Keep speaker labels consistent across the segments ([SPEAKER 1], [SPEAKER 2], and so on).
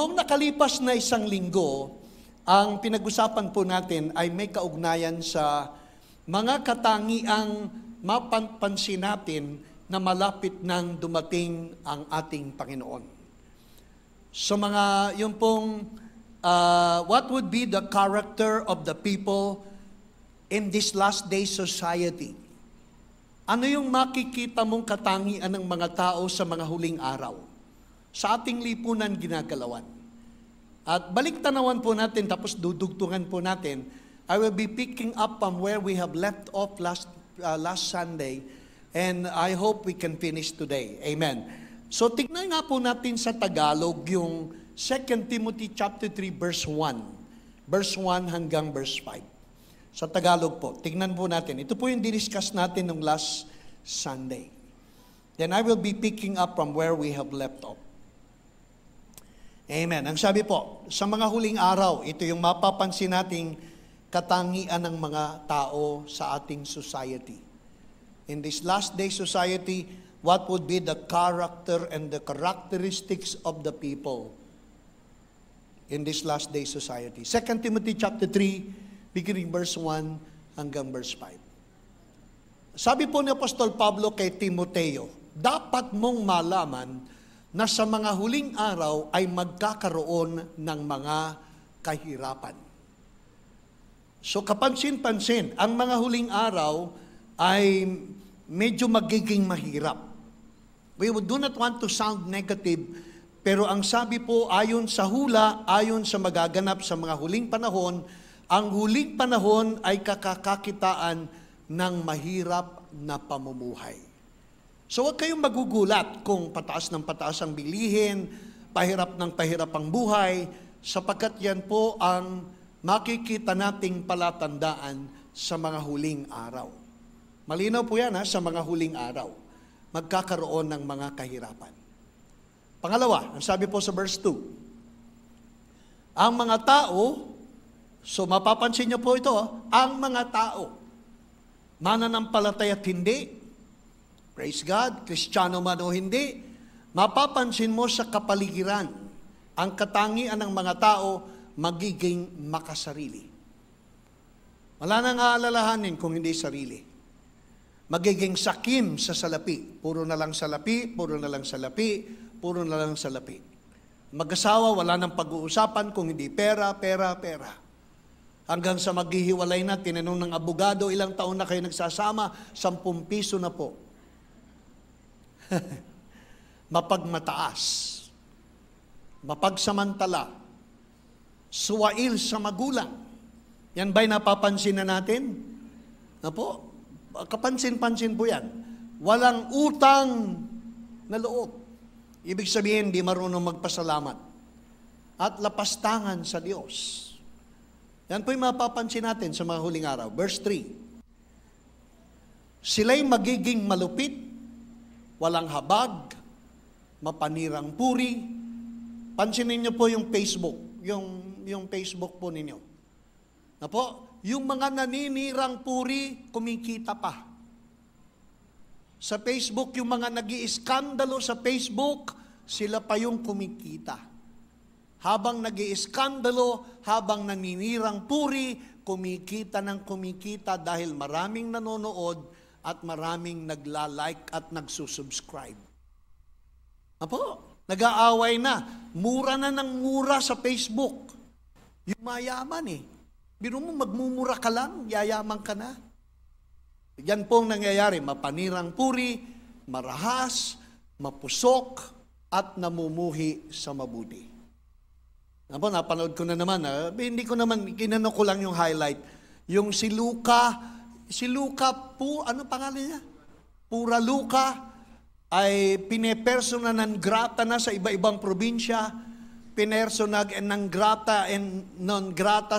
[SPEAKER 1] Noong nakalipas na isang linggo, ang pinag-usapan po natin ay may kaugnayan sa mga katangiang mapapansin natin na malapit nang dumating ang ating Panginoon. So yung pong, what would be the character of the people in this last day society? Ano yung makikita mong katangian ng mga tao sa mga huling araw? Sa ating lipunan ginagalawan. At baliktanawan po natin, tapos dudugtungan po natin. I will be picking up from where we have left off last Sunday, and I hope we can finish today. Amen. So tignan nga po natin sa Tagalog yung 2 Timothy chapter 3 verse 1. Verse 1 hanggang verse 5. Sa Tagalog po, tignan po natin. Ito po yung diniscuss natin nung last Sunday. Then I will be picking up from where we have left off. Amen. Ang sabi po, sa mga huling araw, ito yung mapapansin nating katangian ng mga tao sa ating society. In this last day society, what would be the character and the characteristics of the people in this last day society? 2 Timothy chapter 3, beginning verse 1 hanggang verse 5. Sabi po ni Apostol Pablo kay Timoteo, dapat mong malaman na sa mga huling araw ay magkakaroon ng mga kahirapan. So kapansin-pansin, ang mga huling araw ay medyo magiging mahirap. We do not want to sound negative, pero ang sabi po ayon sa hula, ayon sa magaganap sa mga huling panahon, ang huling panahon ay kakakakitaan ng mahirap na pamumuhay. So huwag kayong magugulat kung pataas ng pataas ang bilihin, pahirap ng pahirap ang buhay, sapagkat yan po ang makikita nating palatandaan sa mga huling araw. Malinaw po yan sa mga huling araw. Magkakaroon ng mga kahirapan. Pangalawa, ang sabi po sa verse 2, ang mga tao, so mapapansin niyo po ito, ang mga tao, mananampalataya at hindi, praise God, Kristiyano man o hindi, mapapansin mo sa kapaligiran, ang katangian ng mga tao magiging makasarili. Wala nang aalalahanin kung hindi sarili. Magiging sakim sa salapi. Puro na lang salapi, puro na lang salapi, puro na lang salapi. Mag-asawa, wala nang pag-uusapan kung hindi pera, pera, pera. Hanggang sa maghihiwalay na, tinanong ng abogado, ilang taon na kayo nagsasama? 10 piso na po. Mapagmataas, mapagsamantala, suwail sa magulang. Yan ba'y napapansin na natin? Na po, kapansin-pansin po yan. Walang utang na loob. Ibig sabihin, di marunong magpasalamat. At lapastangan sa Diyos. Yan po yung mapapansin natin sa mga huling araw. Verse 3. Sila'y magiging malupit, walang habag, mapanirang puri. Pansinin niyo po yung Facebook, yung Facebook po ninyo. Na po, yung mga naninirang puri, kumikita pa. Sa Facebook, yung mga nag-iiskandalo sa Facebook, sila pa yung kumikita. Habang nag-iiskandalo, habang naninirang puri, kumikita ng kumikita dahil maraming nanonood, at maraming nagla-like at nagsusubscribe. Apo, nag-aaway na. Mura na ng mura sa Facebook. Yung mayaman Biro mo, magmumura ka lang, yayaman ka na. Yan pong nangyayari. Mapanirang puri, marahas, mapusok, at namumuhi sa mabuti. Apo, napanood ko na naman. Hindi ko naman, kinano ko lang yung highlight. Yung si Luca po, ano pangalan niya? Pura Luca, ay pinepersona non grata na sa iba-ibang probinsya, pinersona non grata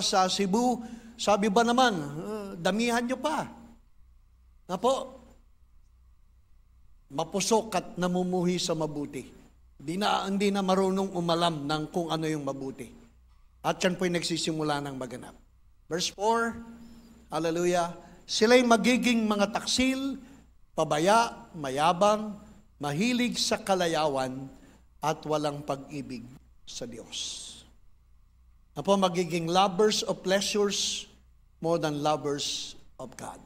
[SPEAKER 1] sa Cebu. Sabi ba naman, damihan nyo pa. Na po, mapusok at namumuhi sa mabuti. Hindi na marunong umalam ng kung ano yung mabuti. At yan po'y nagsisimula ng maganap. Verse 4, hallelujah, sila'y magiging mga taksil, pabaya, mayabang, mahilig sa kalayawan, at walang pag-ibig sa Diyos. Apo, magiging lovers of pleasures more than lovers of God.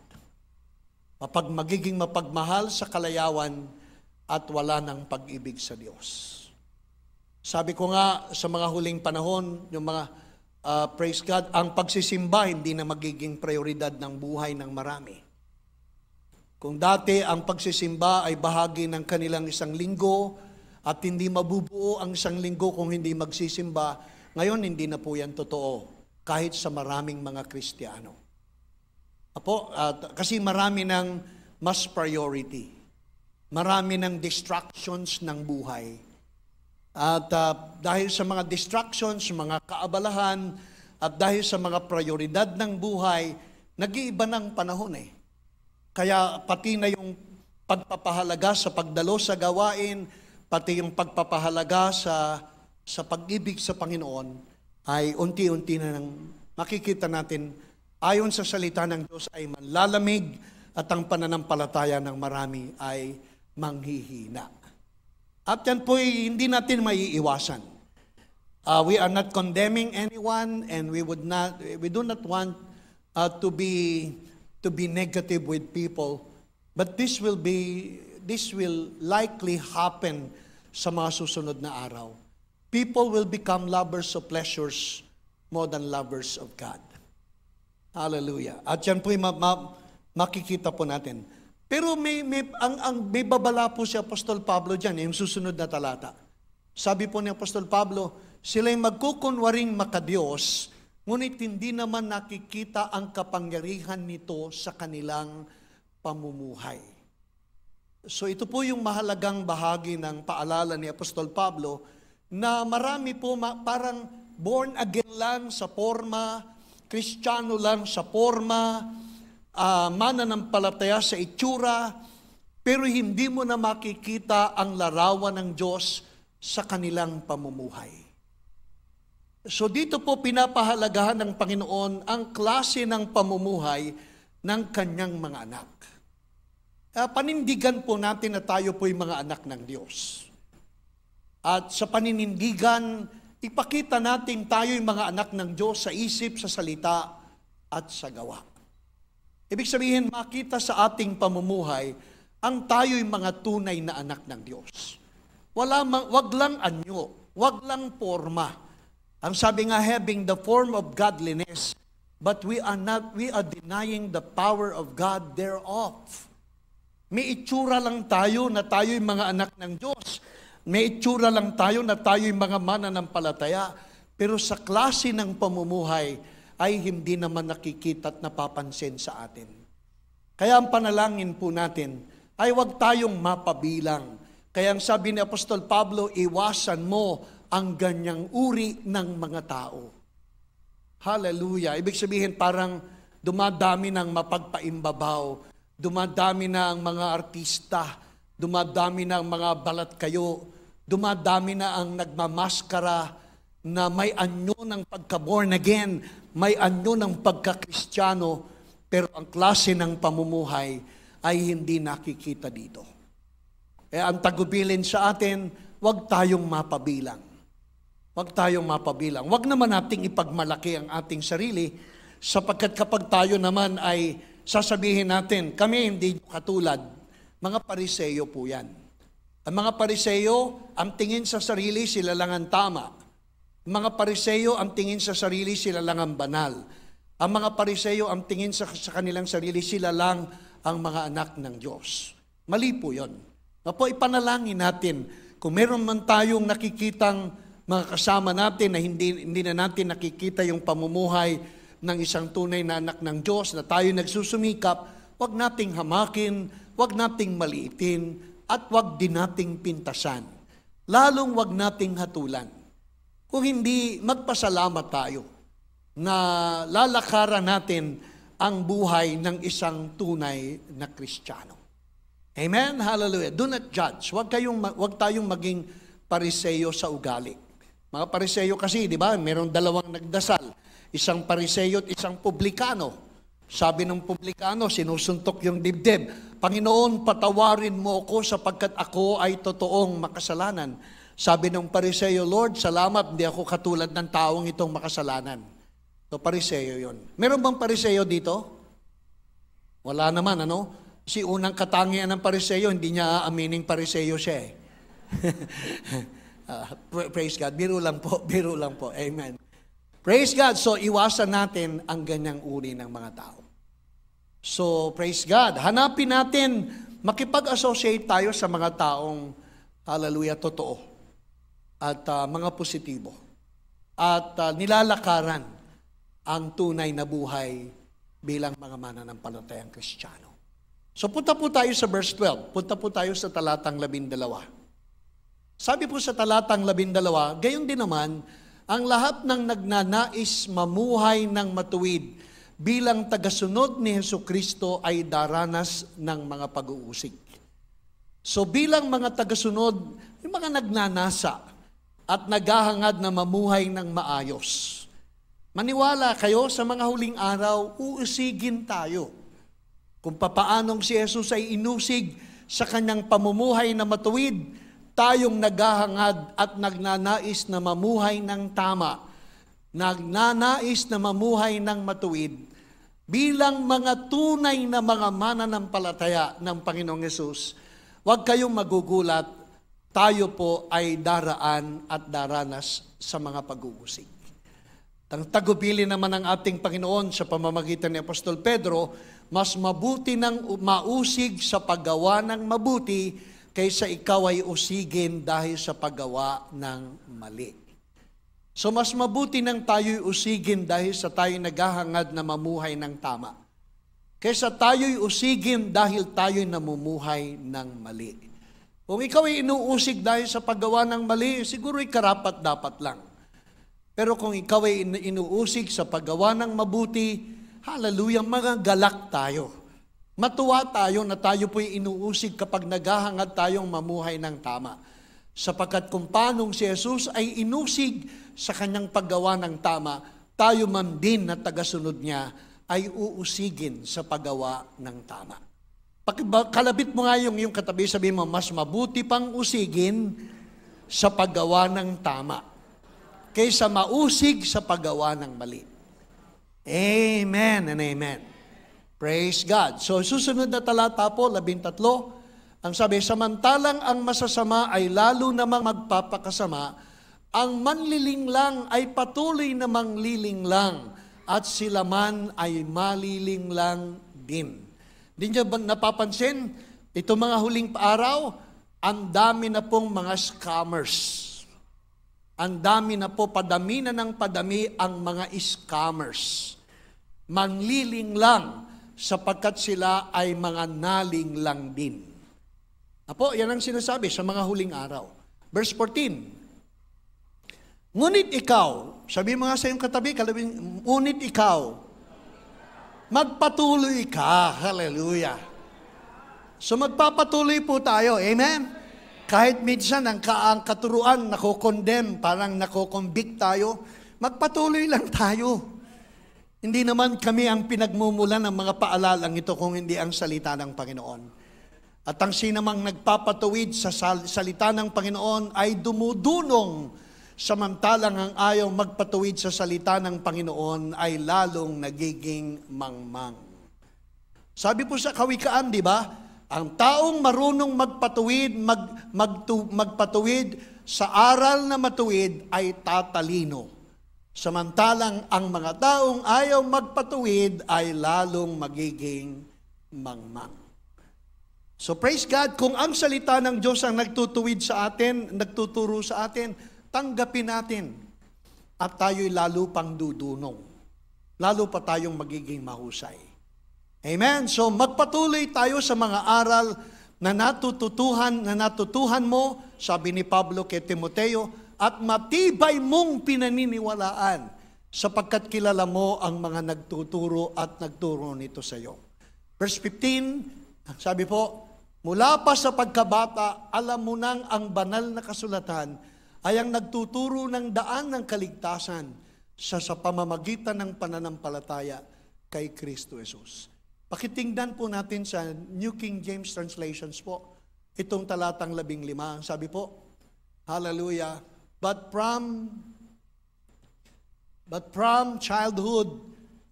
[SPEAKER 1] Magiging mapagmahal sa kalayawan at wala ng pag-ibig sa Diyos. Sabi ko nga sa mga huling panahon, yung mga praise God, ang pagsisimba hindi na magiging prioridad ng buhay ng marami. Kung dati ang pagsisimba ay bahagi ng kanilang isang linggo at hindi mabubuo ang isang linggo kung hindi magsisimba, ngayon hindi na po yan totoo kahit sa maraming mga Kristiyano. Kasi marami ng mas priority. Marami ng distractions ng buhay. At dahil sa mga distractions, mga kaabalahan, at dahil sa mga prioridad ng buhay, nag-iiba ng panahon eh. Kaya pati na yung pagpapahalaga sa pagdalo sa gawain, pati yung pagpapahalaga sa pag-ibig sa Panginoon, ay unti-unti na nang makikita natin, ayon sa salita ng Diyos ay manlalamig at ang pananampalataya ng marami ay manghihina. At yan po'y hindi natin maiiwasan. We are not condemning anyone, and we do not want to be negative with people. But this will likely happen sa mga susunod na araw. People will become lovers of pleasures more than lovers of God. Hallelujah. At yan po'y makikita po natin. Pero may babala po si Apostol Pablo dyan, yung susunod na talata. Sabi po ni Apostol Pablo, sila'y magkukunwaring makadiyos, ngunit hindi naman nakikita ang kapangyarihan nito sa kanilang pamumuhay. So ito po yung mahalagang bahagi ng paalala ni Apostol Pablo, na marami po parang born again lang sa forma, Kristiyano lang sa forma, mananampalataya sa itsura, pero hindi mo na makikita ang larawan ng Diyos sa kanilang pamumuhay. So dito po pinapahalagahan ng Panginoon ang klase ng pamumuhay ng kanyang mga anak. Panindigan po natin na tayo po'y mga anak ng Diyos. At sa paninindigan, ipakita natin tayo'y mga anak ng Diyos sa isip, sa salita, at sa gawa. Ibig sabihin, makita sa ating pamumuhay ang tayo'y mga tunay na anak ng Diyos. Wag lang anyo, wag lang forma. Ang sabi nga, having the form of godliness, but we are denying the power of God thereof. May itsura lang tayo na tayo'y mga anak ng Diyos. May itsura lang tayo na tayo'y mga mananampalataya. Pero sa klase ng pamumuhay, ay hindi naman nakikita at napapansin sa atin. Kaya ang panalangin po natin ay huwag tayong mapabilang. Kaya ang sabi ni Apostol Pablo, iwasan mo ang ganyang uri ng mga tao. Hallelujah. Ibig sabihin parang dumadami ng mapagpaimbabaw, dumadami na ang mga artista, dumadami na ang mga balat kayo, dumadami na ang nagmamaskara, na may anyo ng pagka-born again, may anyo ng pagka-Kristiyano, pero ang klase ng pamumuhay ay hindi nakikita dito. Kaya ang tagubilin sa atin, huwag tayong mapabilang. Huwag tayong mapabilang. Huwag naman nating ipagmalaki ang ating sarili, sapagkat kapag tayo naman ay sasabihin natin, kami hindi katulad, mga Pariseyo po yan. Ang mga Pariseyo, ang tingin sa sarili, sila lang ang tama. Mga Pariseyo, ang tingin sa sarili, sila lang ang banal. Ang mga Pariseyo, ang tingin sa kanilang sarili, sila lang ang mga anak ng Diyos. Mali po yun. Napo, ipanalangin natin, kung meron man tayong nakikitang mga kasama natin na hindi na natin nakikita yung pamumuhay ng isang tunay na anak ng Diyos, na tayo nagsusumikap, wag nating hamakin, wag nating maliitin, at wag din nating pintasan. Lalong wag nating hatulan. Kung hindi, magpasalamat tayo na lalakaran natin ang buhay ng isang tunay na Kristiyano. Amen? Hallelujah. Do not judge. Wag tayong maging Pariseyo sa ugali. Mga Pariseyo kasi, di ba, merong dalawang nagdasal. Isang Pariseyo at isang publikano. Sabi ng publikano, sinusuntok yung dibdib, Panginoon, patawarin mo ako sapagkat ako ay totoong makasalanan. Sabi ng Pariseo, Lord, salamat, hindi ako katulad ng taong itong makasalanan. So, Pariseo yun. Meron bang Pariseo dito? Wala naman, ano? Si unang katangian ng Pariseo, hindi niya aamining Pariseo siya eh. Praise God. Biro lang po. Amen. Praise God. So, iwasan natin ang ganyang uri ng mga tao. So, praise God. Hanapin natin, makipag-associate tayo sa mga taong, hallelujah, totoo. At mga positibo. At nilalakaran ang tunay na buhay bilang mga mananampalatayang Kristiyano. So punta po tayo sa verse 12. Punta po tayo sa talatang 12. Sabi po sa talatang 12, gayon din naman, ang lahat ng nagnanais mamuhay ng matuwid bilang tagasunod ni Hesukristo ay daranas ng mga pag-uusig. So bilang mga tagasunod, yung mga nagnanasa at naghahangad na mamuhay ng maayos. Maniwala kayo, sa mga huling araw, uusigin tayo. Kung papaanong si Jesus ay inusig sa kanyang pamumuhay na matuwid, tayong naghahangad at nagnanais na mamuhay ng tama, nagnanais na mamuhay ng matuwid, bilang mga tunay na mga mananampalataya ng Panginoong Hesus, huwag kayong magugulat, tayo po ay daraan at daranas sa mga pag-uusig. Ang tagubili naman ng ating Panginoon sa pamamagitan ni Apostol Pedro, mas mabuti nang mausig sa paggawa ng mabuti kaysa ikaw ay usigin dahil sa paggawa ng mali. So mas mabuti nang tayo'y usigin dahil sa tayo'y naghahangad na mamuhay ng tama, kaysa tayo'y usigin dahil tayo'y namumuhay ng mali. Kung ikaw ay inuusig dahil sa paggawa ng mali, siguro'y karapat-dapat lang. Pero kung ikaw ay inuusig sa paggawa ng mabuti, hallelujah, mga galak tayo. Matuwa tayo na tayo po'y inuusig kapag naghahangad tayong mamuhay ng tama. Sapagkat kung paanong si Jesus ay inusig sa kanyang paggawa ng tama, tayo man din na tagasunod niya ay uusigin sa paggawa ng tama. Kalabit mo nga yung katabi, sabi mo, mas mabuti pang usigin sa paggawa ng tama kaysa mausig sa paggawa ng mali. Amen and amen. Praise God. So susunod na talata po, 13, ang sabi, samantalang ang masasama ay lalo namang magpapakasama, ang manlilinglang ay patuloy namang lilinglang, at sila man ay malilinglang din. Di niyo ba napapansin, ito mga huling araw, ang dami na pong mga scammers. Ang dami na po, padami na ng padami ang mga scammers. Manlilinglang sapagkat sila ay mga nalinglang din. Apo, yan ang sinasabi sa mga huling araw. Verse 14. Ngunit ikaw, sabi mo nga sa iyong katabi, ngunit ikaw, magpatuloy ka. Hallelujah. So magpapatuloy po tayo. Amen? Kahit minsan ang katuruan nako-condemn, parang nako-convict tayo, magpatuloy lang tayo. Hindi naman kami ang pinagmumulan ng mga paalalang ito kung hindi ang salita ng Panginoon. At ang sinamang nagpapatuwid sa salita ng Panginoon ay dumudunong, samantalang ang ayaw magpatuwid sa salita ng Panginoon ay lalong nagiging mangmang. Sabi po sa Kawikaan, di ba? Ang taong marunong magpatuwid sa aral na matuwid ay tatalino. Samantalang ang mga taong ayaw magpatuwid ay lalong magiging mangmang. So praise God, kung ang salita ng Diyos ang nagtutuwid sa atin, nagtuturo sa atin, tanggapin natin at tayo'y lalo pang dudunong. Lalo pa tayong magiging mahusay. Amen? So magpatuloy tayo sa mga aral na natutuhan mo, sabi ni Pablo kay Timoteo, at matibay mong pinaniniwalaan sapagkat kilala mo ang mga nagtuturo at nagturo nito sa iyo. Verse 15, sabi po, mula pa sa pagkabata, alam mo nang ang banal na kasulatan ay ang nagtuturo ng daan ng kaligtasan sa pamamagitan ng pananampalataya kay Kristo Jesus. Pakitingnan po natin sa New King James Translations po, itong talatang 15, sabi po, Hallelujah. But from childhood,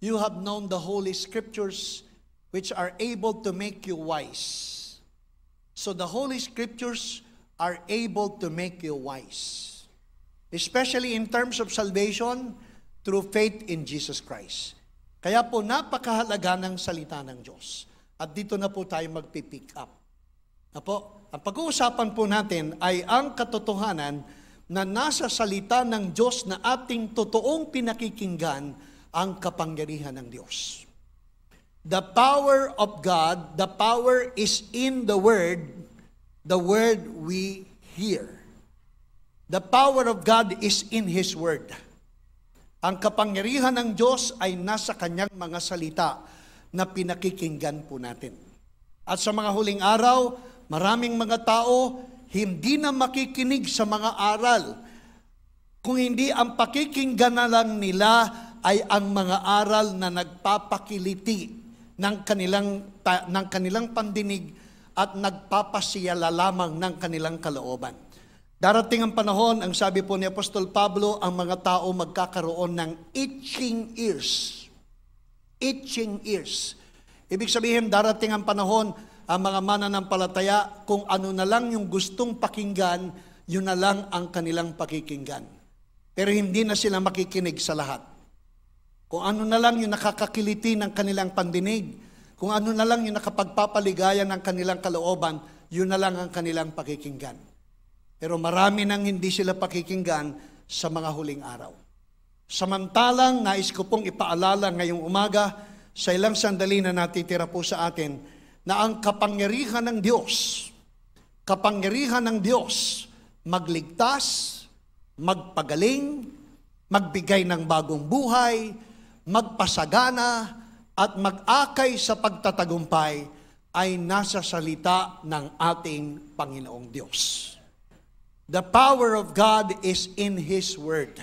[SPEAKER 1] you have known the Holy Scriptures, which are able to make you wise. So the Holy Scriptures are able to make you wise. Especially in terms of salvation, through faith in Jesus Christ. Kaya po, napakahalaga ng salita ng Diyos. At dito na po tayo magpipick up. Ang pag-uusapan po natin ay ang katotohanan na nasa salita ng Diyos na ating totoong pinakikinggan ang kapangyarihan ng Diyos. The power of God, the power is in the word we hear. The power of God is in His word. Ang kapangyarihan ng Diyos ay nasa kanyang mga salita na pinakikinggan po natin. At sa mga huling araw, maraming mga tao hindi na makikinig sa mga aral. Kung hindi ang pakikinggan na lang nila ay ang mga aral na nagpapakiliti ng kanilang pandinig at nagpapasiyala lamang ng kanilang kalooban. Darating ang panahon, ang sabi po ni Apostol Pablo, ang mga tao magkakaroon ng itching ears. Itching ears. Ibig sabihin, darating ang panahon, ang mga mananampalataya, kung ano na lang yung gustong pakinggan, yun na lang ang kanilang pakikinggan. Pero hindi na sila makikinig sa lahat. Kung ano na lang yung nakakakiliti ng kanilang pandinig, kung ano na lang yung nakapagpapaligaya ng kanilang kalooban, yun na lang ang kanilang pakikinggan. Pero marami nang hindi sila pakikinggan sa mga huling araw. Samantalang, nais ko pong ipaalala ngayong umaga, sa ilang sandali na natitira po sa atin, na ang kapangyarihan ng Diyos, magligtas, magpagaling, magbigay ng bagong buhay, magpasagana, at mag-akay sa pagtatagumpay, ay nasa salita ng ating Panginoong Diyos. The power of God is in His Word.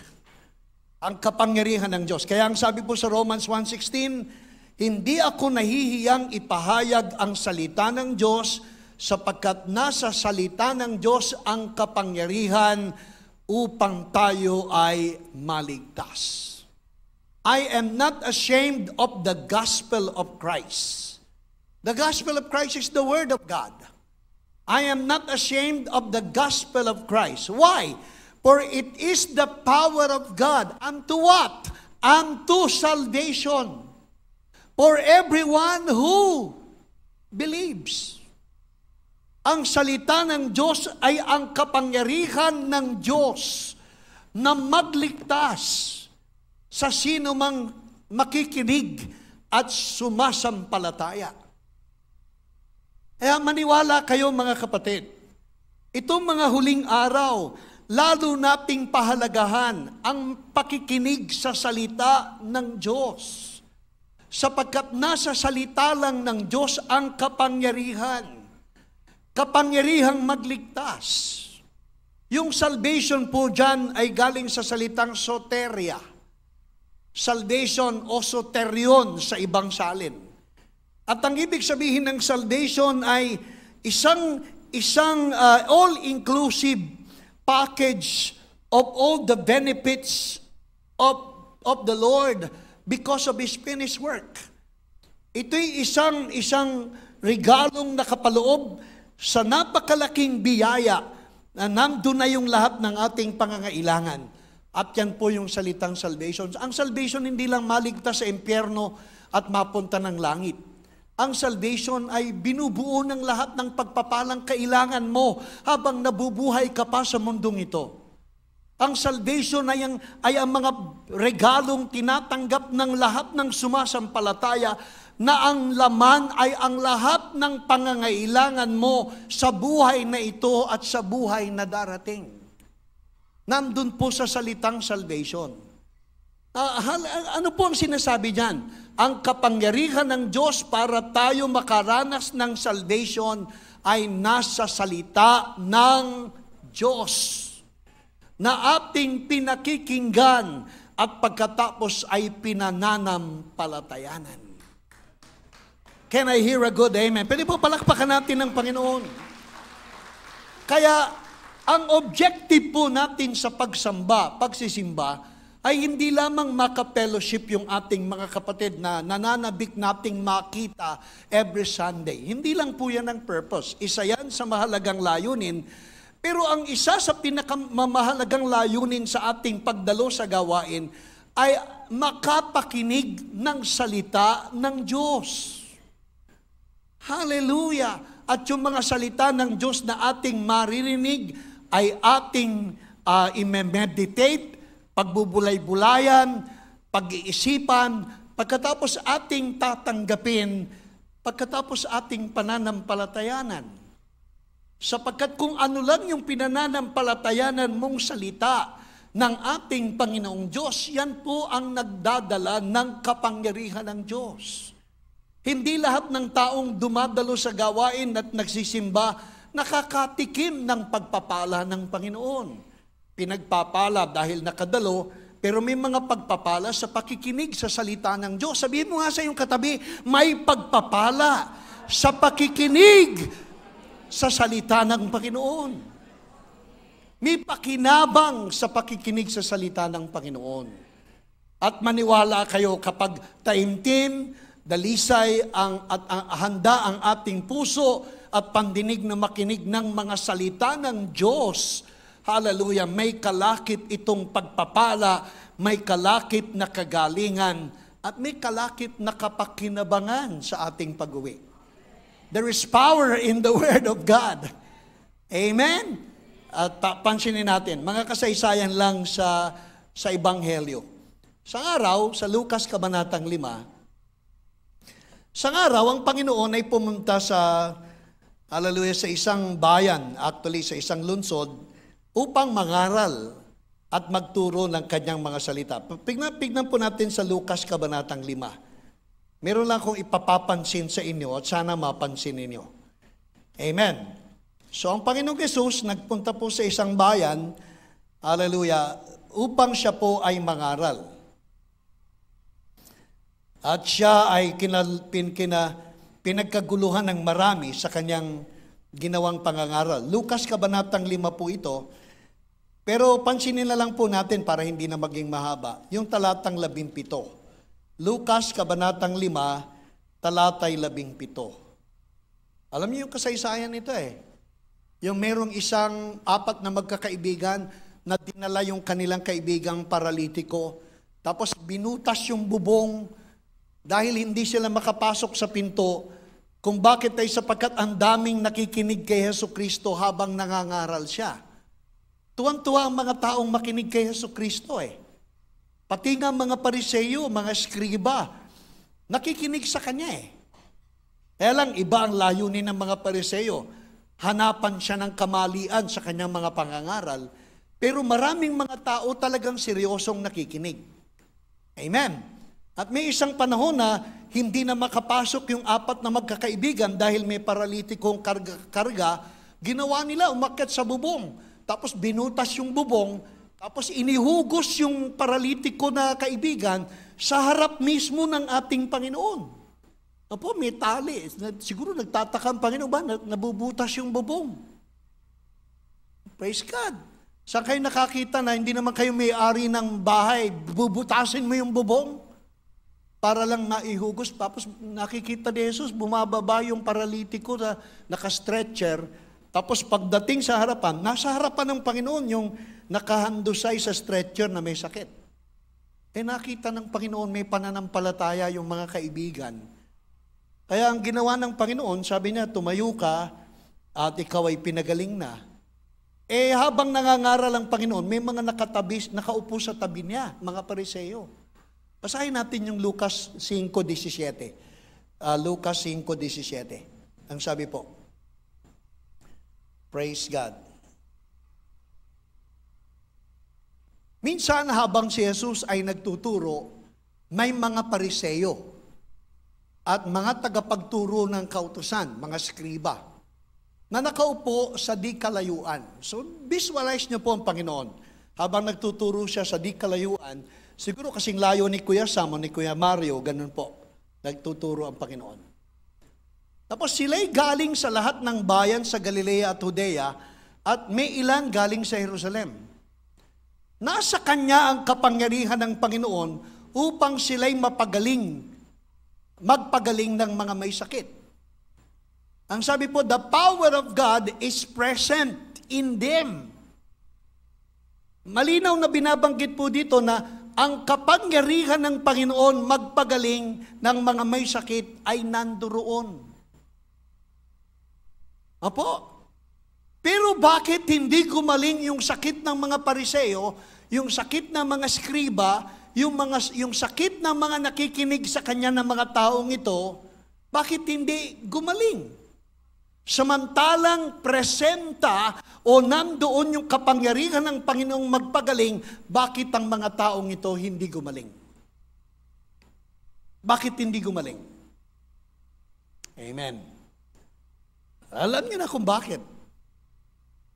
[SPEAKER 1] Ang kapangyarihan ng Diyos. Kaya ang sabi po sa Romans 1:16, hindi ako nahihiyang ipahayag ang salita ng Diyos sapagkat nasa salita ng Diyos ang kapangyarihan upang tayo ay maligtas. I am not ashamed of the gospel of Christ. The gospel of Christ is the Word of God. I am not ashamed of the gospel of Christ. Why? For it is the power of God. Unto what? Unto salvation. For everyone who believes. Ang salita ng Diyos ay ang kapangyarihan ng Diyos na magligtas sa sino mang makikinig at sumasampalataya. Kaya maniwala kayo mga kapatid, itong mga huling araw, lalo nating pahalagahan ang pakikinig sa salita ng Diyos. Sapagkat nasa salita lang ng Diyos ang kapangyarihan. Kapangyarihang magligtas. Yung salvation po dyan ay galing sa salitang soteria. Salvation o soterion sa ibang salin. At ang ibig sabihin ng salvation ay isang all-inclusive package of all the benefits of the Lord because of His finished work. Ito'y isang regalong nakapaloob sa napakalaking biyaya na nandun na yung lahat ng ating pangangailangan. At yan po yung salitang salvation. Ang salvation hindi lang maligtas sa impyerno at mapunta ng langit. Ang salvation ay binubuo ng lahat ng pagpapalang kailangan mo habang nabubuhay ka pa sa mundong ito. Ang salvation ay ang mga regalong tinatanggap ng lahat ng sumasampalataya na ang laman ay ang lahat ng pangangailangan mo sa buhay na ito at sa buhay na darating. Nandun po sa salitang salvation. Ano po ang sinasabi niyan? Ang kapangyarihan ng Diyos para tayo makaranas ng salvation ay nasa salita ng Diyos na ating pinakikinggan at pagkatapos ay pinananampalatayanan. Can I hear a good amen? Pwede po palakpakan natin ng Panginoon. Kaya Ang objective po natin sa pagsisimba, ay hindi lamang maka-fellowship yung ating mga kapatid na nananabik nating makita every Sunday. Hindi lang po yan ang purpose. Isa yan sa mahalagang layunin. Pero ang isa sa pinakamahalagang layunin sa ating pagdalo sa gawain ay makapakinig ng salita ng Diyos. Hallelujah! At yung mga salita ng Diyos na ating maririnig ay ating i-meditate, pagbubulay-bulayan, pag-iisipan, pagkatapos ating tatanggapin, pagkatapos ating pananampalatayanan. Sapagkat kung ano lang yung pinananampalatayanan mong salita ng ating Panginoong Diyos, yan po ang nagdadala ng kapangyarihan ng Diyos. Hindi lahat ng taong dumadalo sa gawain at nagsisimba nakakatikim ng pagpapala ng Panginoon. Pinagpapala dahil nakadalo, pero may mga pagpapala sa pakikinig sa salita ng Diyos. Sabihin mo nga sa iyong katabi, may pagpapala sa pakikinig sa salita ng Panginoon. May pakinabang sa pakikinig sa salita ng Panginoon. At maniwala kayo kapag taimtim, dalisay at handa ang ating puso at pandinig na makinig ng mga salita ng Diyos, hallelujah, may kalakip itong pagpapala, may kalakip na kagalingan, at may kalakip na kapakinabangan sa ating pag-uwi. There is power in the Word of God. Amen? At pansinin natin, mga kasaysayan lang sa Ebanghelyo. Sa araw, sa Lucas Kabanatang 5, sa araw, ang Panginoon ay pumunta sa, hallelujah, sa isang bayan, actually sa isang lungsod, upang mangaral at magturo ng kanyang mga salita. Pignan po natin sa Lucas Kabanatang 5. Meron lang akong ipapapansin sa inyo at sana mapansin ninyo. Amen. So ang Panginoong Jesus nagpunta po sa isang bayan, hallelujah, upang siya po ay mangaral. At siya ay pinagkaguluhan ng marami sa kanyang ginawang pangangaral. Lucas Kabanatang 5 po ito. Pero pansinin na lang po natin para hindi na maging mahaba. Yung talatang 17. Lucas Kabanatang 5, talatay 17. Alam niyo yung kasaysayan nito Yung merong apat na magkakaibigan na dinala yung kanilang kaibigang paralitiko. Tapos binutas yung bubong dahil hindi sila makapasok sa pinto. Kung bakit ay sapagkat ang daming nakikinig kay Jesucristo habang nangangaral siya. Tuwang-tuwa ang mga taong makinig kay Jesucristo Pati nga mga Pariseyo, mga Skriba, nakikinig sa Kanya Kaya lang, iba ang layunin ng mga Pariseyo. Hanapan siya ng kamalian sa kanyang mga pangangaral. Pero maraming mga tao talagang seryosong nakikinig. Amen. At may isang panahon na hindi na makapasok yung apat na magkakaibigan dahil may paralitikong karga, ginawa nila, umakyat sa bubong. Tapos binutas yung bubong, tapos inihugos yung paralitiko na kaibigan sa harap mismo ng ating Panginoon. Opo, may tali. Siguro nagtataka ang Panginoon ba, nabubutas yung bubong. Praise God. Saan kayo nakakita na hindi naman kayo may-ari ng bahay, bubutasin mo yung bubong? Para lang maihugos. Tapos nakikita ni Jesus, bumababa yung paralitiko na naka-stretcher. Tapos pagdating sa harapan, nasa harapan ng Panginoon yung nakahandusay sa stretcher na may sakit. Nakita ng Panginoon, may pananampalataya yung mga kaibigan. Kaya ang ginawa ng Panginoon, sabi niya, tumayo ka at ikaw ay pinagaling na. Habang nangangaral ang Panginoon, may mga nakaupo sa tabi niya, mga Pariseyo. Basahin natin yung Lucas 5:17. Lucas 5:17. Ang sabi po. Praise God. Minsan habang si Jesus ay nagtuturo, may mga Pariseyo at mga tagapagturo ng kautusan, mga skriba, na nakaupo sa di kalayuan. So visualize niyo po ang Panginoon. Habang nagtuturo siya sa di kalayuan, siguro kasing layo ni Kuya Sam o ni Kuya Mario, ganun po, nagtuturo ang Panginoon. Tapos sila'y galing sa lahat ng bayan sa Galilea at Judea at may ilan galing sa Jerusalem. Nasa kanya ang kapangyarihan ng Panginoon upang sila'y magpagaling ng mga may sakit. Ang sabi po, the power of God is present in them. Malinaw na binabanggit po dito na ang kapangyarihan ng Panginoon magpagaling ng mga may sakit ay nandoon. Apo? Pero bakit hindi gumaling yung sakit ng mga Pariseo, yung sakit ng mga skriba, yung sakit ng mga nakikinig sa kanya ng mga taong ito, bakit hindi gumaling? Samantalang presenta o nandoon yung kapangyarihan ng Panginoong magpagaling, bakit ang mga taong ito hindi gumaling? Bakit hindi gumaling? Amen. Alam niyo na kung bakit.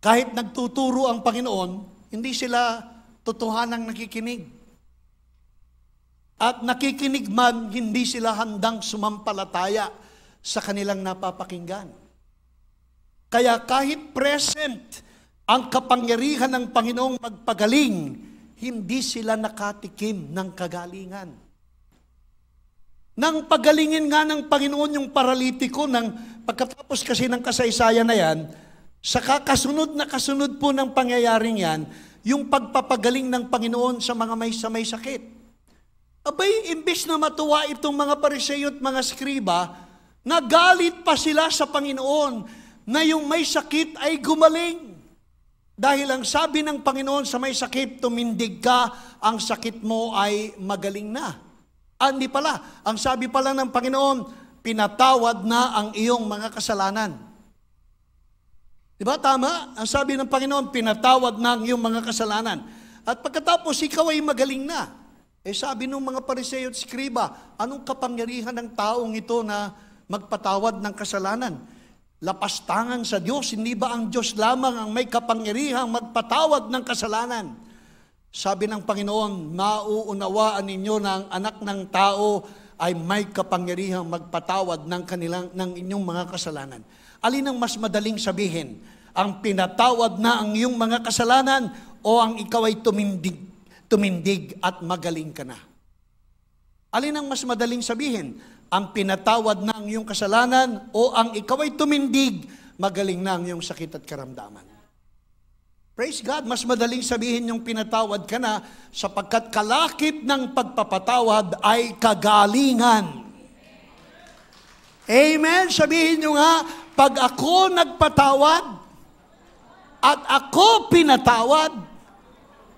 [SPEAKER 1] Kahit nagtuturo ang Panginoon, hindi sila totohanang nakikinig. At nakikinig man, hindi sila handang sumampalataya sa kanilang napapakinggan. Kaya kahit present ang kapangyarihan ng Panginoong magpagaling, hindi sila nakatikim ng kagalingan. Nang pagalingin nga ng Panginoon yung paralitiko, pagkatapos kasi ng kasaysayan na yan, sa kasunod po ng pangyayaring yan, yung pagpapagaling ng Panginoon sa mga may sakit. Abay, imbes na matuwa itong mga Pariseo at mga skriba, nagalit pa sila sa Panginoon na yung may sakit ay gumaling. Dahil ang sabi ng Panginoon sa may sakit, tumindig ka, ang sakit mo ay magaling na. Hindi pala. Ang sabi pala ng Panginoon, pinatawad na ang iyong mga kasalanan. Diba? Tama? Ang sabi ng Panginoon, pinatawad na ang iyong mga kasalanan. At pagkatapos, ikaw ay magaling na. Sabi ng mga Pariseo at skriba, anong kapangyarihan ng taong ito na magpatawad ng kasalanan? Lapastangan sa Diyos, hindi ba ang Diyos lamang ang may kapangyarihang magpatawad ng kasalanan? Sabi ng Panginoon, mauunawaan ninyo na ang anak ng tao ay may kapangyarihang magpatawad ng inyong mga kasalanan. Alin ang mas madaling sabihin? Ang pinatawad na ang iyong mga kasalanan o ang ikaw ay tumindig at magaling ka na? Alin ang mas madaling sabihin? Ang pinatawad na ang iyong kasalanan o ang ikaw ay tumindig, magaling na ang iyong sakit at karamdaman. Praise God, mas madaling sabihin yung pinatawad ka na sapagkat kalakip ng pagpapatawad ay kagalingan. Amen? Sabihin nyo nga, pag ako nagpatawad at ako pinatawad,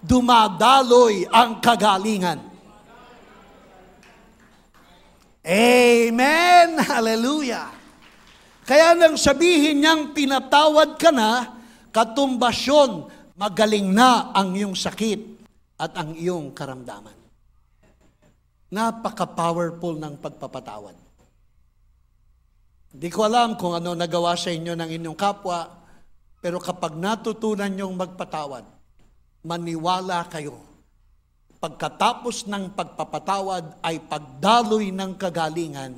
[SPEAKER 1] dumadaloy ang kagalingan. Amen! Hallelujah! Kaya nang sabihin niyang pinatawad ka na, katumbasyon, magaling na ang iyong sakit at ang iyong karamdaman. Napaka-powerful ng pagpapatawad. Di ko alam kung ano nagawa sa inyo ng inyong kapwa, pero kapag natutunan niyong magpatawad, maniwala kayo. Pagkatapos ng pagpapatawad ay pagdaloy ng kagalingan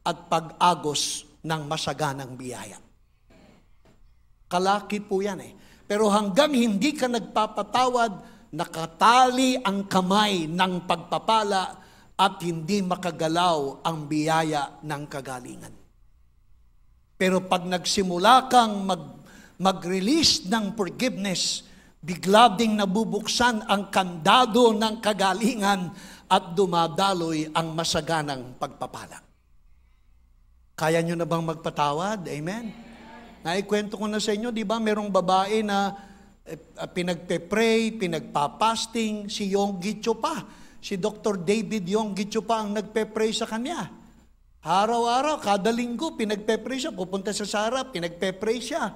[SPEAKER 1] at pag-agos ng masaganang biyaya. Kalaki po yan Pero hanggang hindi ka nagpapatawad, nakatali ang kamay ng pagpapala at hindi makagalaw ang biyaya ng kagalingan. Pero pag nagsimula kang mag-release ng forgiveness, bigla ding nabubuksan ang kandado ng kagalingan at dumadaloy ang masaganang pagpapala. Kaya nyo na bang magpatawad? Amen? Naikwento ko na sa inyo, di ba, merong babae na pinagpe-pray, pinagpa-fasting, si Yonggi Cho pa. Si Dr. David Yonggi Cho pa ang nagpe-pray sa kanya. Araw-araw, kada linggo, pinagpe-pray siya. Pupunta sa sarap, pinagpe-pray siya.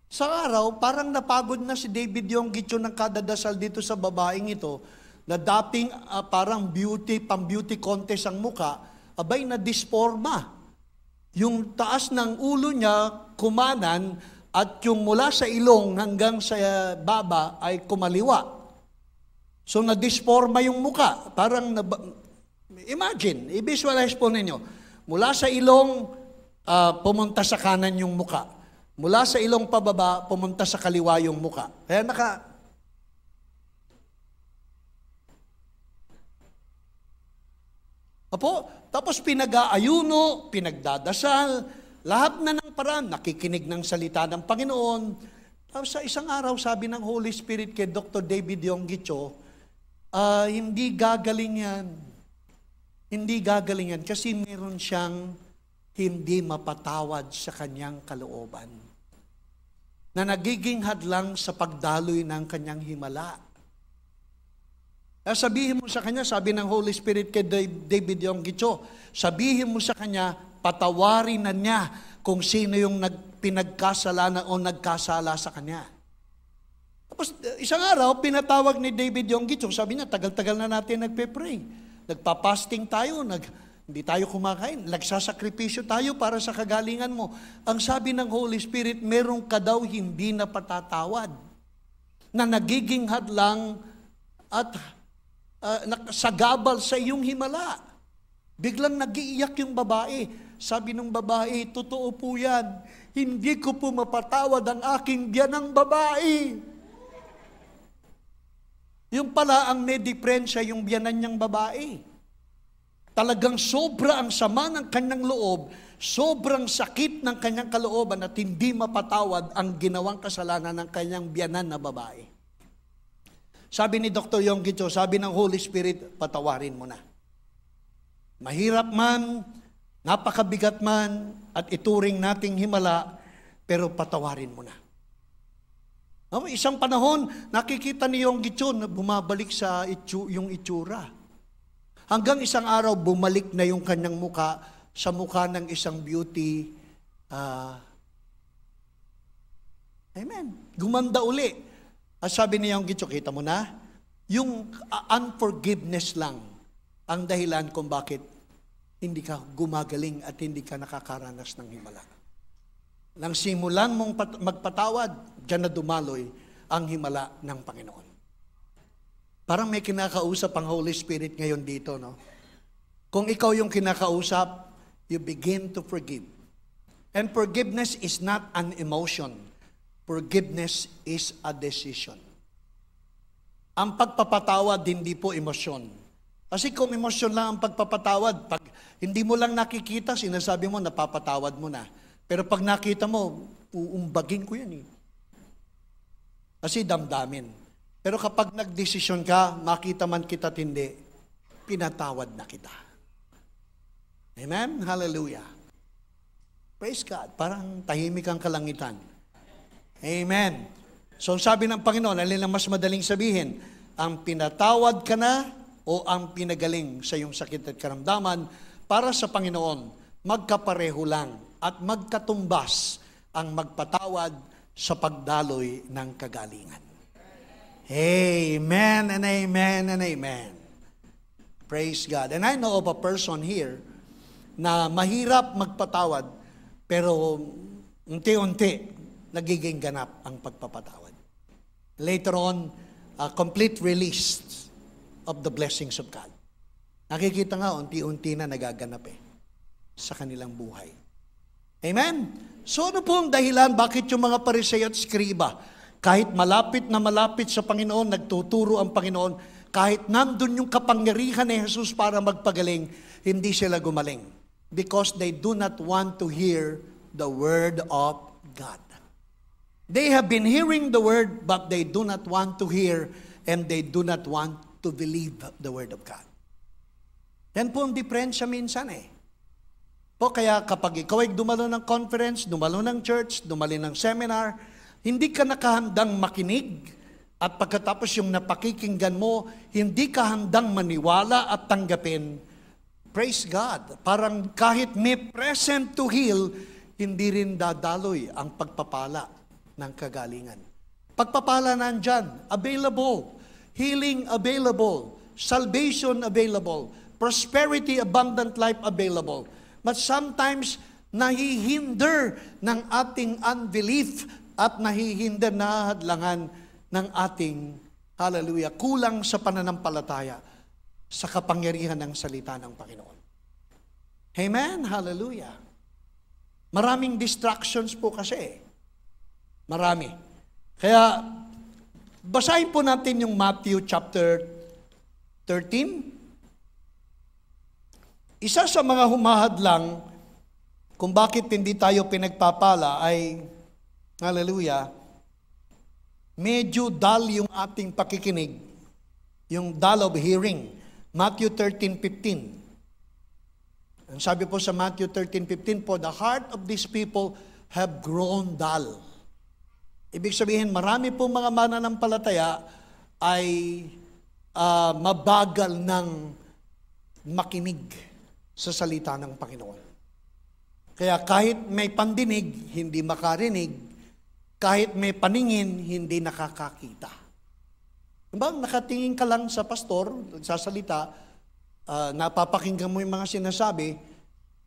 [SPEAKER 1] Sa araw, parang napagod na si David Yonggi Cho ng kadadasal dito sa babaeng ito, na dating parang pang-beauty contest ang muka, abay na disforma. Yung taas ng ulo niya, kumanan, at yung mula sa ilong hanggang sa baba ay kumaliwa. So na-disforma yung muka. Parang, imagine, i-visualize po ninyo. Mula sa ilong, pumunta sa kanan yung muka. Mula sa ilong pababa, pumunta sa kaliwa yung muka. Kaya tapos pinag-aayuno, pinagdadasal, lahat na ng paraan, nakikinig ng salita ng Panginoon. Tapos sa isang araw, sabi ng Holy Spirit kay Dr. David Yonggicho, hindi gagaling yan. Hindi gagaling yan kasi meron siyang hindi mapatawad sa kanyang kalooban na nagiging hadlang sa pagdaloy ng kanyang himala. Sabihin mo sa kanya, sabi ng Holy Spirit kay David Yonggicho, sabihin mo sa kanya, patawarin na niya kung sino yung pinagkasalanan o nagkasala sa kanya. Tapos isang araw, pinatawag ni David Yonggicho, sabi niya, tagal-tagal na natin nagpe-pray. Nagpa-fasting tayo, hindi tayo kumakain, nagsasakripisyo tayo para sa kagalingan mo. Ang sabi ng Holy Spirit, meron ka daw hindi na patatawad, na nagiging hadlang at sagabal sa iyong himala. Biglang nag-iiyak yung babae. Sabi ng babae, totoo po yan, hindi ko po mapatawad ang aking biyanang babae. Yung pala ang nediprensya yung biyanan niyang babae. Talagang sobra ang sama ng kanyang loob, sobrang sakit ng kanyang kalooban at hindi mapatawad ang ginawang kasalanan ng kanyang biyanan na babae. Sabi ni Dr. Yonggicho, sabi ng Holy Spirit, patawarin mo na. Mahirap man, napakabigat man, at ituring nating himala, pero patawarin mo na. Isang panahon, nakikita ni Yonggicho na bumabalik sa yung itsura. Hanggang isang araw, bumalik na yung kanyang muka sa mukha ng isang beauty. Amen. Gumanda uli. At sabi ni Yonggicho, kita mo na, yung unforgiveness lang ang dahilan kung bakit hindi ka gumagaling at hindi ka nakakaranas ng himala. Nang simulan mong magpatawad, diyan na dumaloy ang himala ng Panginoon. Parang may kinakausap ang Holy Spirit ngayon dito, no? Kung ikaw yung kinakausap, you begin to forgive. And forgiveness is not an emotion. Forgiveness is a decision. Ang pagpapatawad, hindi po emosyon. Kasi kung emosyon lang ang pagpapatawad, pag hindi mo lang nakikita, sinasabi mo, napapatawad mo na. Pero pag nakita mo, uumbagin ko yan eh. Kasi damdamin. Pero kapag nagdesisyon ka, makita man kita hindi, pinatawad na kita. Amen? Hallelujah. Praise God. Parang tahimik ang kalangitan. Amen. So sabi ng Panginoon, alin ang mas madaling sabihin? Ang pinatawad ka na o ang pinagaling sa iyong sakit at karamdaman? Para sa Panginoon, magkapareho lang at magkatumbas ang magpatawad sa pagdaloy ng kagalingan. Amen and amen and amen. Praise God. And I know of a person here na mahirap magpatawad, pero unti-unti nagiging ganap ang pagpapatawad. Later on, a complete release of the blessings of God. Nakikita nga, unti-unti na nagaganap sa kanilang buhay. Amen? So ano po ang dahilan bakit yung mga Pariseo at Skriba, kahit malapit na malapit sa Panginoon, nagtuturo ang Panginoon, kahit nandun yung kapangyarihan ni Jesus para magpagaling, hindi sila gumaling. Because they do not want to hear the Word of God. They have been hearing the Word, but they do not want to hear and they do not want to believe the Word of God. Yan po ang diferensya minsan Po, kaya kapag ikaw ay dumalo ng conference, dumalo ng church, dumalo ng seminar, hindi ka nakahandang makinig at pagkatapos yung napakikinggan mo, hindi ka handang maniwala at tanggapin. Praise God. Parang kahit may present to heal, hindi rin dadaloy ang pagpapala ng kagalingan. Pagpapala nandyan, available. Healing available. Salvation available. Prosperity, abundant life available. But sometimes, nahihinder ng ating unbelief at nahihinder na hadlangan ng ating, hallelujah, kulang sa pananampalataya sa kapangyarihan ng salita ng Panginoon. Amen? Hallelujah. Maraming distractions po kasi. Marami. Kaya, basahin po natin yung Matthew chapter 13. Isa sa mga humahadlang kung bakit hindi tayo pinagpapala ay, hallelujah, medyo dull yung ating pakikinig, yung dull of hearing. Matthew 13:15. Ang sabi po sa Matthew 13:15 po, the heart of these people have grown dull. Ibig sabihin, marami pong mga mananampalataya ay mabagal ng makinig sa salita ng Panginoon. Kaya kahit may pandinig, hindi makarinig. Kahit may paningin, hindi nakakakita. Diba, nakatingin ka lang sa pastor, nagsasalita, napapakinggan mo yung mga sinasabi,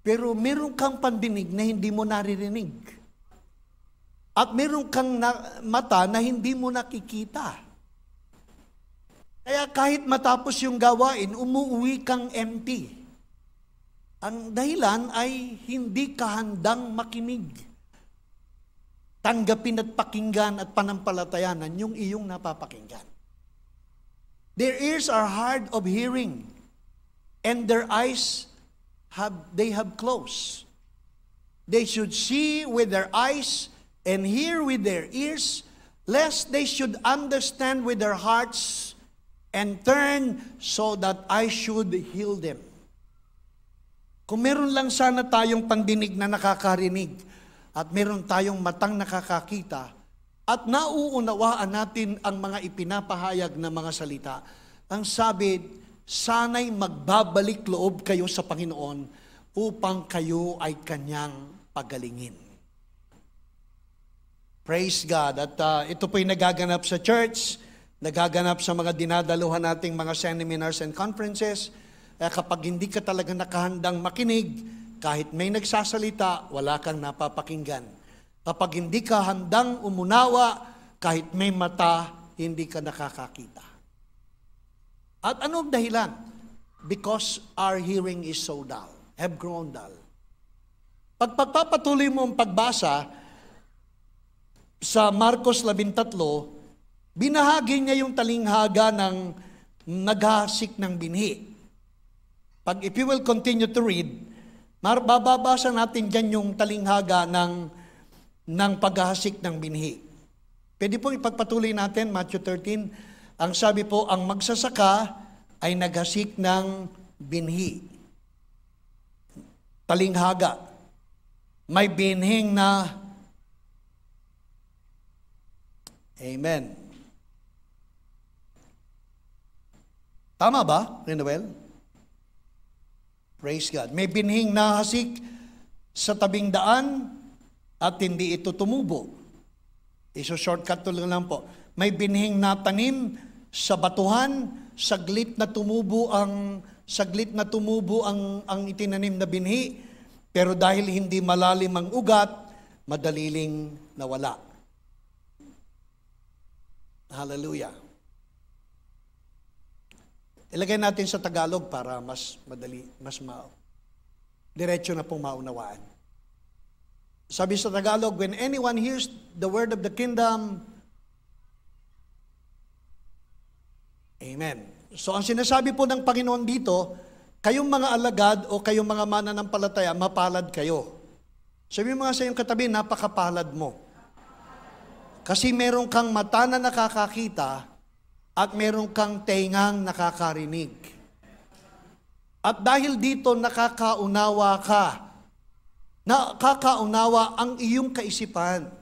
[SPEAKER 1] pero meron kang pandinig na hindi mo naririnig. At meron kang mata na hindi mo nakikita. Kaya kahit matapos yung gawain, umuwi kang empty. Ang dahilan ay hindi ka handang makinig. Tanggapin at pakinggan at panampalatayanan yung iyong napapakinggan. Their ears are hard of hearing, and their eyes they have closed. They should see with their eyes and hear with their ears, lest they should understand with their hearts and turn so that I should heal them. Kung meron lang sana tayong pandinig na nakakarinig at meron tayong matang nakakakita at nauunawaan natin ang mga ipinapahayag na mga salita, ang sabi, sana'y magbabalik loob kayo sa Panginoon upang kayo ay Kanyang pagalingin. Praise God. At ito po'y nagaganap sa church, nagaganap sa mga dinadaluhan nating mga seminars and conferences. Kapag hindi ka talaga nakahandang makinig, kahit may nagsasalita, wala kang napapakinggan. Kapag hindi ka handang umunawa, kahit may mata, hindi ka nakakakita. At anong dahilan? Because our hearing is so dull, have grown dull. Pag pagpapatuloy mo ang pagbasa sa Marcos 13, binahagi niya yung talinghaga ng naghahasik ng binhi. If you will continue to read, bababasa natin dyan yung talinghaga ng paghahasik ng binhi. Pwede po ipagpatuloy natin, Matthew 13. Ang sabi po, ang magsasaka ay naghasik ng binhi. Talinghaga. May binhing na, amen. Tama ba, Renewel? Praise God. May binhing nahasik sa tabing daan at hindi ito tumubo. Shortcut to lang po. May binhing natanim sa batuhan, saglit na tumubo ang itinanim na binhi, pero dahil hindi malalim ang ugat, madaliling nawala. Hallelujah. Ilagay natin sa Tagalog para mas madali, diretso na pong maunawaan. Sabi sa Tagalog, when anyone hears the word of the kingdom, amen. So ang sinasabi po ng Panginoon dito, kayong mga alagad o kayong mga mananampalataya, mapalad kayo. Sabi mo nga sa iyong katabi, napakapalad mo. Kasi meron kang mata na nakakakita, at meron kang tengang nakakarinig. At dahil dito nakakaunawa ang iyong kaisipan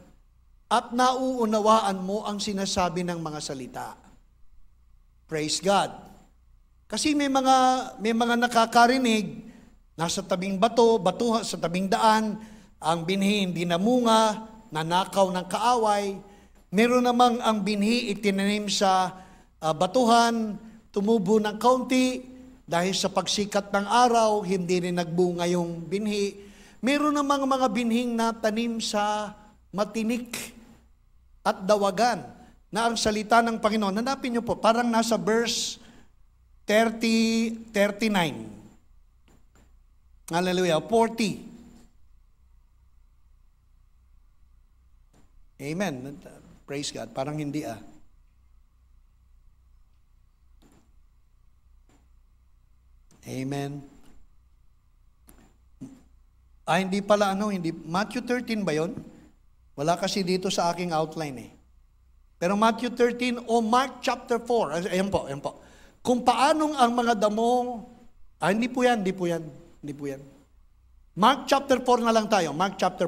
[SPEAKER 1] at nauunawaan mo ang sinasabi ng mga salita. Praise God. Kasi may mga nakakarinig, nasa tabing batuha sa tabing daan, ang binhi hindi namunga, nanakaw ng kaaway. Meron namang ang binhi itinanim sa batuhan, tumubo ng kaunti, dahil sa pagsikat ng araw, hindi rin nagbunga yung binhi. Meron namang mga binhing na tanim sa matinik at dawagan, na ang salita ng Panginoon, hanapin niyo po, parang nasa verse 39. Hallelujah, 40. Amen. Praise God. Parang hindi Amen. Hindi pala hindi. Matthew 13 ba yon? Wala kasi dito sa aking outline Pero Matthew 13 o Mark chapter 4. Ayan po. Kung paanong ang mga damo, hindi po yan. Mark chapter 4 na lang tayo. Mark chapter